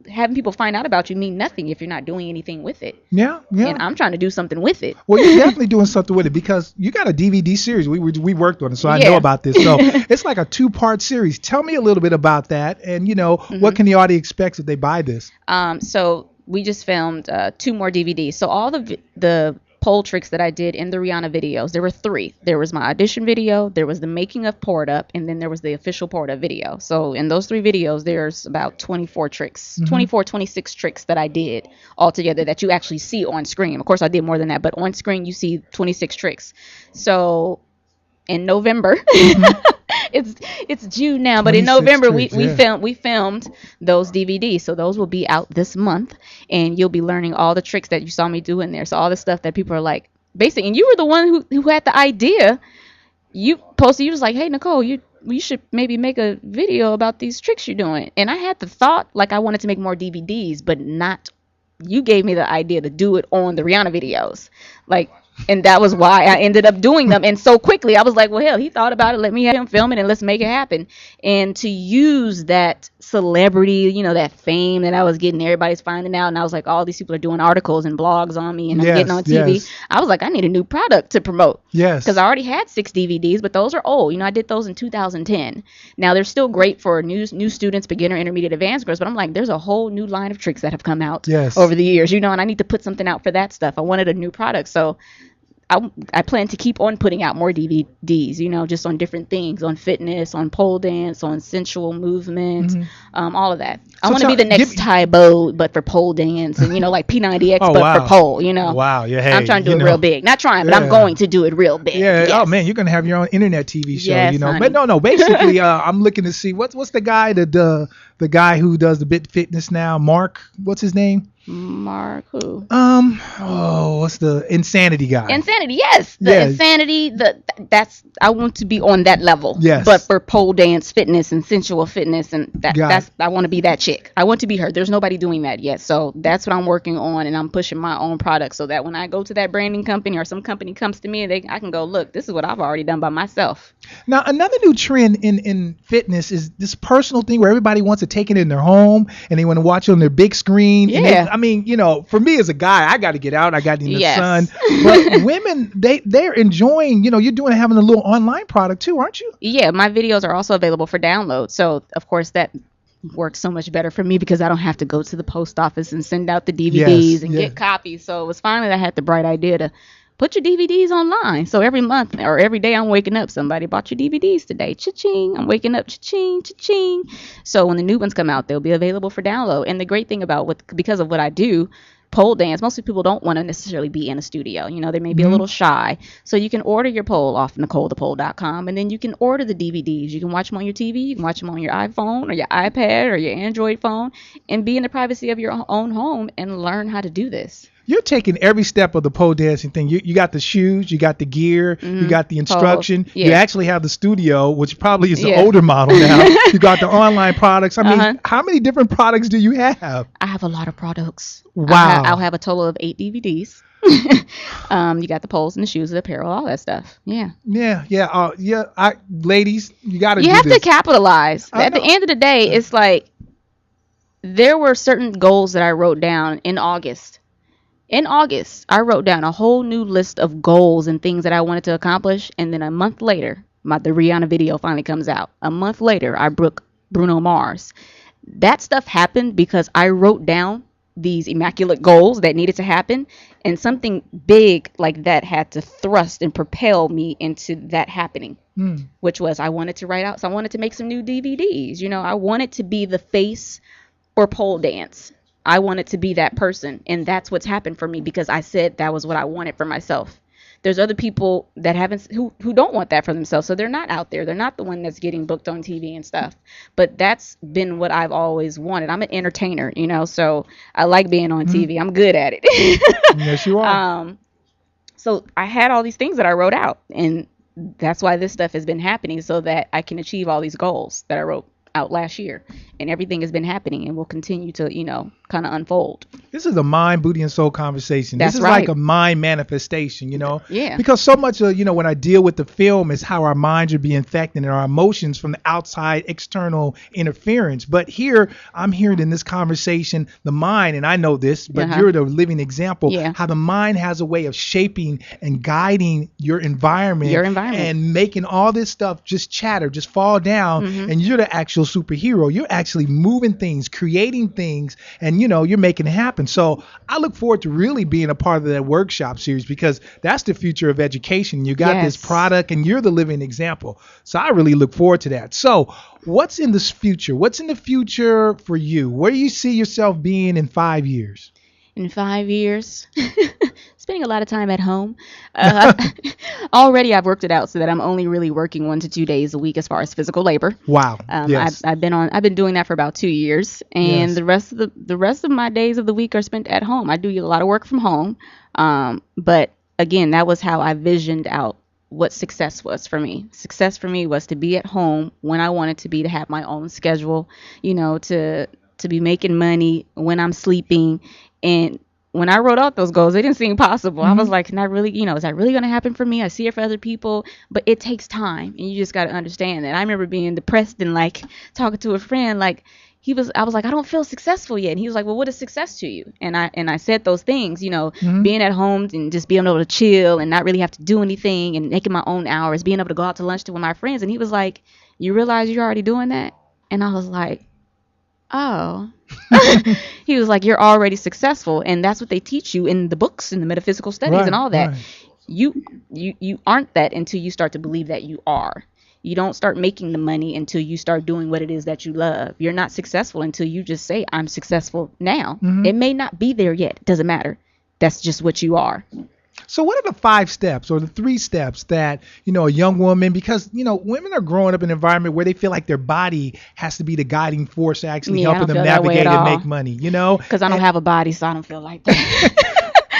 having people find out about you mean nothing if you're not doing anything with it. Yeah. And I'm trying to do something with it. Well, you're definitely doing something with it because you got a DVD series. We worked on it, so I know about this. So it's like a 2-part series. Tell me a little bit about that, and what can the audience expect if they buy this? So we just filmed 2 more DVDs. So all the pole tricks that I did in the Rihanna videos, there were 3. There was my audition video, there was the making of Pour It Up, and then there was the official Pour It Up video. So in those 3 videos, there's about 24 tricks, 26 tricks that I did altogether that you actually see on screen. Of course, I did more than that, but on screen you see 26 tricks. So in November, it's June now, but in November we filmed those DVDs. So those will be out this month, and you'll be learning all the tricks that you saw me do in there. So all the stuff that people are like, basically, and you were the one who had the idea. You posted, you was like, hey Nicole, you should maybe make a video about these tricks you're doing. And I had the thought, like I wanted to make more DVDs, but not. You gave me the idea to do it on the Rihanna videos, and that was why I ended up doing them. And so quickly, I was like, well, hell, he thought about it. Let me have him film it and let's make it happen. And to use that celebrity, that fame that I was getting, everybody's finding out. And I was like, all these people are doing articles and blogs on me and I'm getting on TV. Yes. I was like, I need a new product to promote. Yes. Because I already had 6 DVDs, but those are old. I did those in 2010. Now, they're still great for new students, beginner, intermediate, advanced girls. But I'm like, there's a whole new line of tricks that have come out over the years, and I need to put something out for that stuff. I wanted a new product. So I plan to keep on putting out more DVDs, just on different things, on fitness, on pole dance, on sensual movement, all of that. I want to be the next Tybo, but for pole dance, and like P90X, but for pole. Wow, yeah. Hey, I'm trying to do it real big. Not trying, but I'm going to do it real big. Yeah. Yes. Oh man, you're gonna have your own internet TV show. Yes, But no. Basically, I'm looking to see what's the guy the guy who does the Bit Fitness now. Mark, what's his name? Mark who? What's the Insanity guy? Insanity, yes. Insanity, that's I want to be on that level. Yes. But for pole dance fitness and sensual fitness, and that's I want to be that chick. I want to be her. There's nobody doing that yet. So that's what I'm working on, and I'm pushing my own product so that when I go to that branding company or some company comes to me, I can go, look, this is what I've already done by myself. Now, another new trend in fitness is this personal thing where everybody wants to take it in their home and they want to watch it on their big screen. Yeah. For me as a guy, I got to get out. I got in the sun. But women, they're enjoying, you're having a little online product too, aren't you? Yeah, my videos are also available for download. So, of course, that works so much better for me because I don't have to go to the post office and send out the DVDs and get copies. So it was finally I had the bright idea to put your DVDs online. So every month or every day I'm waking up, somebody bought your DVDs today. Cha-ching. I'm waking up, cha-ching, cha-ching. So when the new ones come out, they'll be available for download. And the great thing about because of what I do, pole dance, most people don't want to necessarily be in a studio. They may be a little shy. So you can order your pole off NicoleThePole.com, and then you can order the DVDs. You can watch them on your TV. You can watch them on your iPhone or your iPad or your Android phone and be in the privacy of your own home and learn how to do this. You're taking every step of the pole dancing thing. You got the shoes, you got the gear, you got the instruction. You actually have the studio, which probably is the older model now. You got the online products. I mean, how many different products do you have? I have a lot of products. Wow. I'll have a total of 8 DVDs. You got the poles and the shoes, the apparel, all that stuff. Yeah. Ladies, you got to do this. You have to capitalize. At the end of the day, it's like there were certain goals that I wrote down in August. In August, I wrote down a whole new list of goals and things that I wanted to accomplish. And then a month later, the Rihanna video finally comes out. A month later, I booked Bruno Mars. That stuff happened because I wrote down these immaculate goals that needed to happen. And something big like that had to thrust and propel me into that happening, which was I wanted to write out. So I wanted to make some new DVDs. I wanted to be the face for pole dance. I wanted to be that person, and that's what's happened for me because I said that was what I wanted for myself. there's other people that haven't who don't want that for themselves, so they're not out there. They're not the one that's getting booked on TV and stuff. But that's been what I've always wanted. I'm an entertainer, so I like being on TV. I'm good at it. Yes, you are. So I had all these things that I wrote out, and that's why this stuff has been happening, so that I can achieve all these goals that I wrote out last year. And everything has been happening and will continue to, kind of unfold. This is a mind, booty, and soul conversation. That's this is right. like a mind manifestation, Yeah. Because so much of, when I deal with the film is how our minds are being affected and our emotions from the outside external interference. But here, I'm hearing in this conversation, the mind, and I know this, but you're the living example, how the mind has a way of shaping and guiding your environment. And making all this stuff just chatter, just fall down. And you're the actual superhero. You're actually moving things, creating things, and you're making it happen. So I look forward to really being a part of that workshop series, because that's the future of education. You got this product and you're the living example. So I really look forward to that. So what's in this future? What's in the future for you? Where do you see yourself being in 5 years? In 5 years, spending a lot of time at home. Already I've worked it out so that I'm only really working 1 to 2 days a week as far as physical labor. Wow. Yes. I've been doing that for about 2 years, and the rest of my days of the week are spent at home. I do a lot of work from home. But again, that was how I visioned out what success was for me. Success for me was to be at home when I wanted to be, to have my own schedule, to be making money when I'm sleeping. And when I wrote out those goals, they didn't seem possible. I was like, is that really going to happen for me? I see it for other people, but it takes time, and you just got to understand that. I remember being depressed and like talking to a friend, like I was like, I don't feel successful yet. And he was like, well, what is success to you? And I said those things, being at home and just being able to chill and not really have to do anything and making my own hours, being able to go out to lunch with my friends. And he was like, you realize you're already doing that? And I was like, oh. He was like, you're already successful, and that's what they teach you in the books and the metaphysical studies and all that. You aren't that until you start to believe that you are. You don't start making the money until you start doing what it is that you love. You're not successful until you just say, I'm successful now. It may not be there yet. It doesn't matter. That's just what you are. So what are the 5 steps or the 3 steps that, a young woman, because, women are growing up in an environment where they feel like their body has to be the guiding force actually helping them navigate and make money, Because I don't have a body, so I don't feel like that.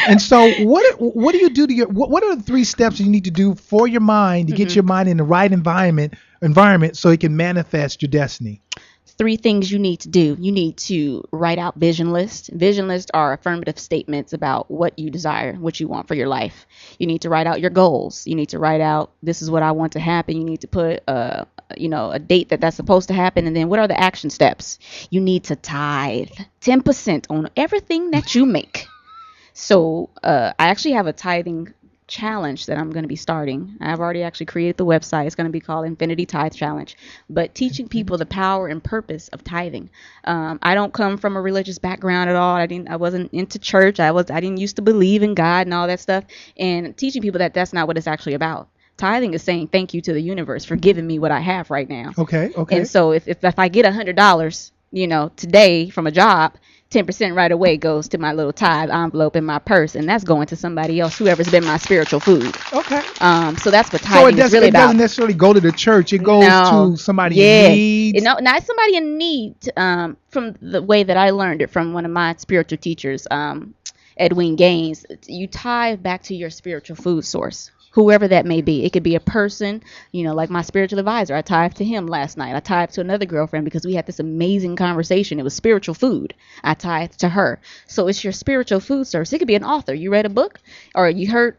And so what do you do to what are the 3 steps you need to do for your mind to get your mind in the right environment so it can manifest your destiny? 3 things you need to do. You need to write out vision lists. Vision lists are affirmative statements about what you desire, what you want for your life. You need to write out your goals. You need to write out, this is what I want to happen. You need to put a date that's supposed to happen. And then what are the action steps? You need to tithe 10% on everything that you make. So I actually have a tithing challenge that I'm going to be starting. I've already actually created the website. It's going to be called Infinity Tithe Challenge, but teaching people the power and purpose of tithing. I don't come from a religious background at all. I wasn't into church. I didn't used to believe in God and all that stuff, and teaching people that that's not what it's actually about. Tithing is saying thank you to the universe for giving me what I have right now. Okay. And so if I get $100, today from a job, 10% right away goes to my little tithe envelope in my purse, and that's going to somebody else, whoever's been my spiritual food. Okay. So that's what tithing is really about. It doesn't necessarily go to the church. It goes to somebody in need. Not somebody in need. From the way that I learned it from one of my spiritual teachers, Edwin Gaines, you tithe back to your spiritual food source. Whoever that may be. It could be a person, like my spiritual advisor. I tithed to him last night. I tithed to another girlfriend because we had this amazing conversation. It was spiritual food. I tithed to her. So it's your spiritual food source. It could be an author. You read a book, or you heard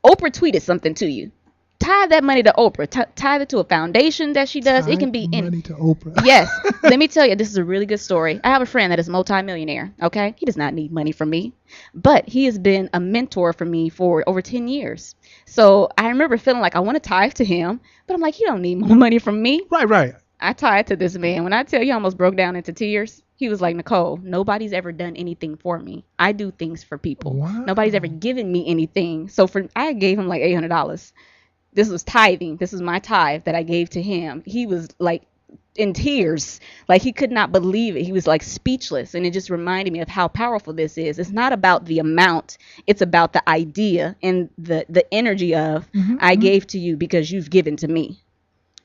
Oprah tweeted something to you. Tithe that money to Oprah. Tithe it to a foundation that she does. It can be money to Oprah. Yes. Let me tell you, this is a really good story. I have a friend that is a multimillionaire. Okay, he does not need money from me, but he has been a mentor for me for over 10 years. So I remember feeling like I want to tithe to him, but I'm like, he don't need more money from me. Right. I tithe to this man. When I tell you, I almost broke down into tears. He was like, Nicole, nobody's ever done anything for me. I do things for people. Wow. Nobody's ever given me anything. So I gave him like $800. This was tithing. This is my tithe that I gave to him. He was like in tears. Like, he could not believe it. He was like speechless. And it just reminded me of how powerful this is. It's not about the amount. It's about the idea and the energy of, I gave to you because you've given to me.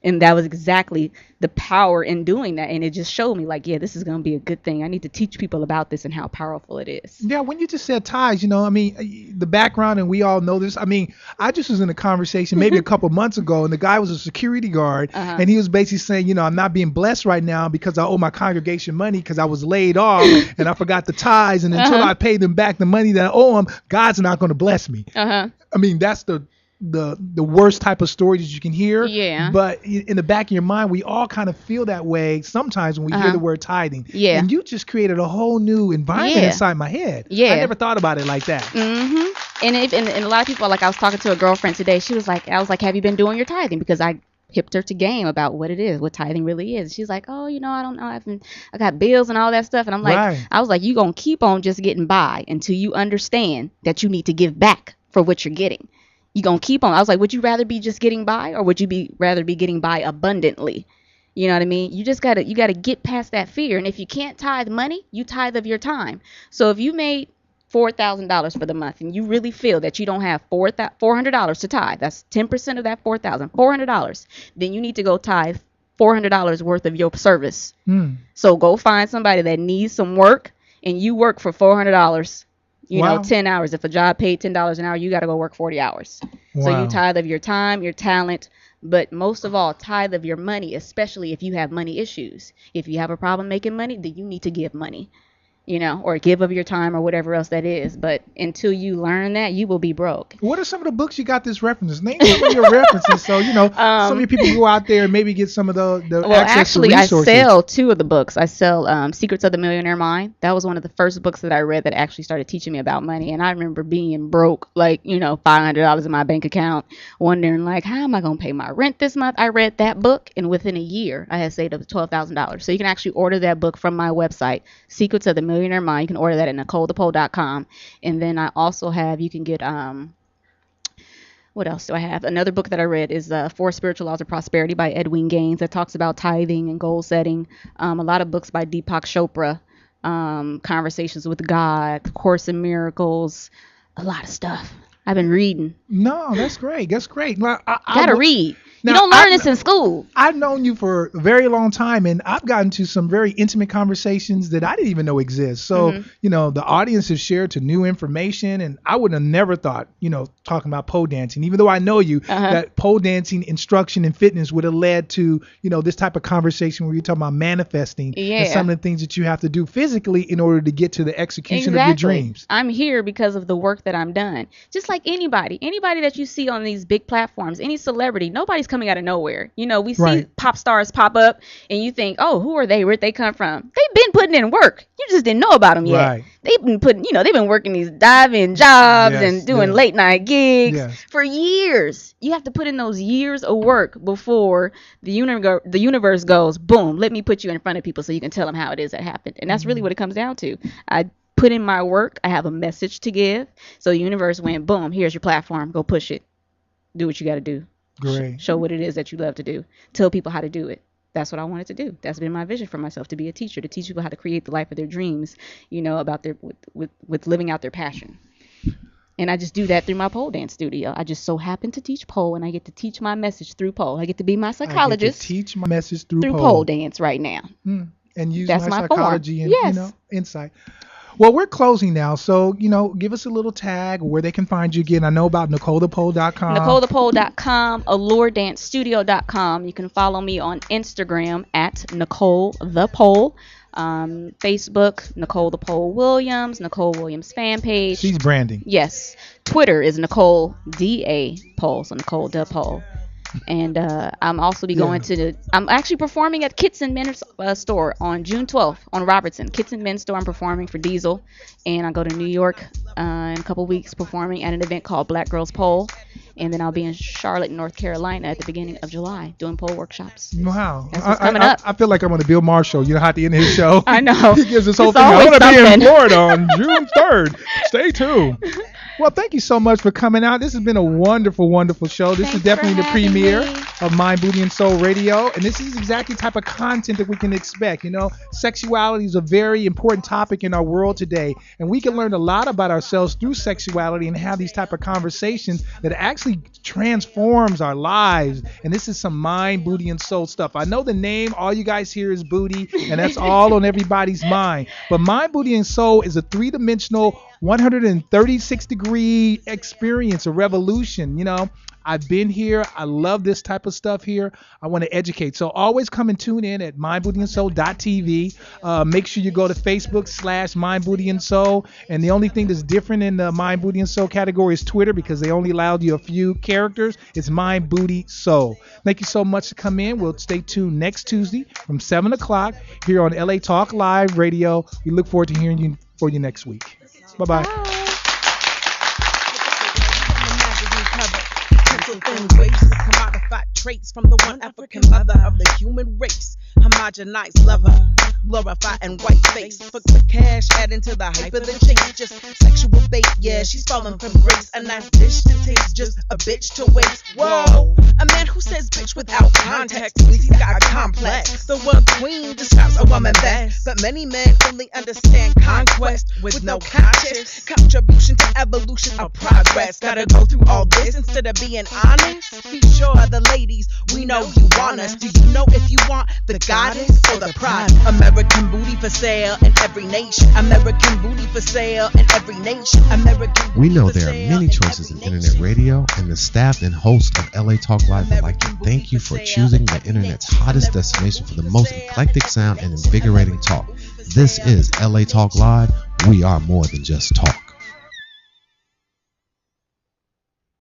And that was exactly the power in doing that. And it just showed me, like, yeah, this is going to be a good thing. I need to teach people about this and how powerful it is. Yeah, when you just said tithes, the background, and we all know this. I just was in a conversation maybe a couple months ago, and the guy was a security guard, and he was basically saying, I'm not being blessed right now because I owe my congregation money because I was laid off and I forgot the tithes, and until I pay them back the money that I owe them, God's not going to bless me. That's the worst type of story that you can hear. Yeah. But in the back of your mind, we all kind of feel that way sometimes when we hear the word tithing. Yeah. And you just created a whole new environment inside my head. Yeah. I never thought about it like that. And a lot of people, like, I was talking to a girlfriend today. She was like, have you been doing your tithing? Because I hipped her to game about what it is, what tithing really is. She's like, oh, I don't know. I got bills and all that stuff. And I'm like, I was like, you going to keep on just getting by until you understand that you need to give back for what you're getting. You gonna keep on. I was like, would you rather be just getting by, or would you rather be getting by abundantly? You know what I mean? You gotta get past that fear. And if you can't tithe money, you tithe of your time. So if you made $4,000 for the month and you really feel that you don't have $400 to tithe, that's 10% of that $400, then you need to go tithe $400 worth of your service. So go find somebody that needs some work, and you work for $400. 10 hours. If a job paid $10 an hour, you got to go work 40 hours. So you tithe of your time, your talent, but most of all, tithe of your money, especially if you have money issues. If you have a problem making money, then you need to give money, or give of your time or whatever else that is. But until you learn that, you will be broke. What are some of the books you got this references? Name some of your references so, so many people go out there and maybe get some of the access to resources. I sell 2 of the books. I sell Secrets of the Millionaire Mind. That was one of the first books that I read that actually started teaching me about money. And I remember being broke, like, $500 in my bank account, wondering, like, how am I going to pay my rent this month? I read that book, and within a year, I had saved up to $12,000. So you can actually order that book from my website, Secrets of the Millionaire Mind. You can order that at NicoleThePole.com. And then I also have, you can get, what else do I have? Another book that I read is 4 Spiritual Laws of Prosperity by Edwin Gaines, that talks about tithing and goal setting. A lot of books by Deepak Chopra, Conversations with God, Course in Miracles, a lot of stuff. I've been reading. No, that's great. That's great. Well, gotta read. Now, you don't learn this in school. I've known you for a very long time, and I've gotten to some very intimate conversations that I didn't even know exist. So, the audience has shared to new information, and I would have never thought, talking about pole dancing, even though I know you, that pole dancing instruction and fitness would have led to, this type of conversation where you're talking about manifesting and some of the things that you have to do physically in order to get to the execution of your dreams. I'm here because of the work that I'm done. Just like anybody that you see on these big platforms, any celebrity, nobody's coming out of nowhere. We see pop stars pop up, and you think, oh, who are they? Where'd they come from? They've been putting in work. You just didn't know about them yet. They've been they've been working these dive-in jobs and doing late night gigs for years. You have to put in those years of work before the universe goes, boom, let me put you in front of people so you can tell them how it is that happened. And that's really what it comes down to. I put in my work. I have a message to give. So the universe went, boom, here's your platform. Go push it. Do what you got to do. Great. Show what it is that you love to do. Tell people how to do it. That's what I wanted to do. That's been my vision for myself, to be a teacher, to teach people how to create the life of their dreams, about their with living out their passion. And I just do that through my pole dance studio. I just so happen to teach pole, and I get to teach my message through pole. I get to be my psychologist. I get to teach my message through pole dance right now. And use That's my psychology form. and insight. Well, we're closing now, so, give us a little tag where they can find you again. I know about NicoleThePole.com. NicoleThePole.com, AllureDanceStudio.com. You can follow me on Instagram at NicoleThePole. Facebook, Nicole the Pole Williams, Nicole Williams fan page. She's branding. Yes. Twitter is Nicole D.A. Pole, so Nicole the Pole. And I'm also I'm actually performing at Kits and Men's store on June 12th on Robertson. Kits and Men's store, I'm performing for Diesel. And I go to New York in a couple weeks performing at an event called Black Girls Pole. And then I'll be in Charlotte, North Carolina at the beginning of July doing pole workshops. Wow. That's what's coming up. I feel like I'm on the Bill Maher show. You know how at the end of his show, I know. he gives this whole thing. I'm going to be in Florida on June 3rd. Stay tuned. Well, thank you so much for coming out. This has been a wonderful, wonderful show. This is definitely the premiere of Mind, Booty, and Soul Radio. And this is exactly the type of content that we can expect. You know, sexuality is a very important topic in our world today. And we can learn a lot about ourselves through sexuality and have these type of conversations that actually transforms our lives. And this is some Mind, Booty, and Soul stuff. I know the name, all you guys hear is booty, and that's all on everybody's mind. But Mind, Booty, and Soul is a three-dimensional 136-degree experience, a revolution. You know, I've been here. I love this type of stuff here. I want to educate. So always come and tune in at mindbootyandsoul.tv. Make sure you go to Facebook /mindbootyandsoul. And the only thing that's different in the Mind, Booty, and Soul category is Twitter, because they only allowed you a few characters. It's Mind, Booty, Soul. Thank you so much for coming in. We'll stay tuned next Tuesday from 7 o'clock here on LA Talk Live Radio. We look forward to hearing you next week. Bye-bye. Commodified traits from the one African mother of the human race. Homogenized lover, glorify and white face. Fuck the cash, add into the hype of the chase. Just sexual bait, yeah, she's falling from grace. A nice dish to taste, just a bitch to waste. Whoa, a man who says bitch without context means he's got a complex. The word queen describes a woman best, but many men only understand conquest with no conscious contribution to evolution or progress. Gotta go through all this instead of being honest. Be sure the ladies, we know you want us. Do you know if you want the goddess or the pride? American booty for sale in every nation. American booty for sale in every nation. American. We know there are many choices in internet radio, and the staff and host of LA Talk Live would like to thank you for choosing the internet's hottest destination for the most eclectic sound and invigorating talk. This is LA Talk Live. We are more than just talk.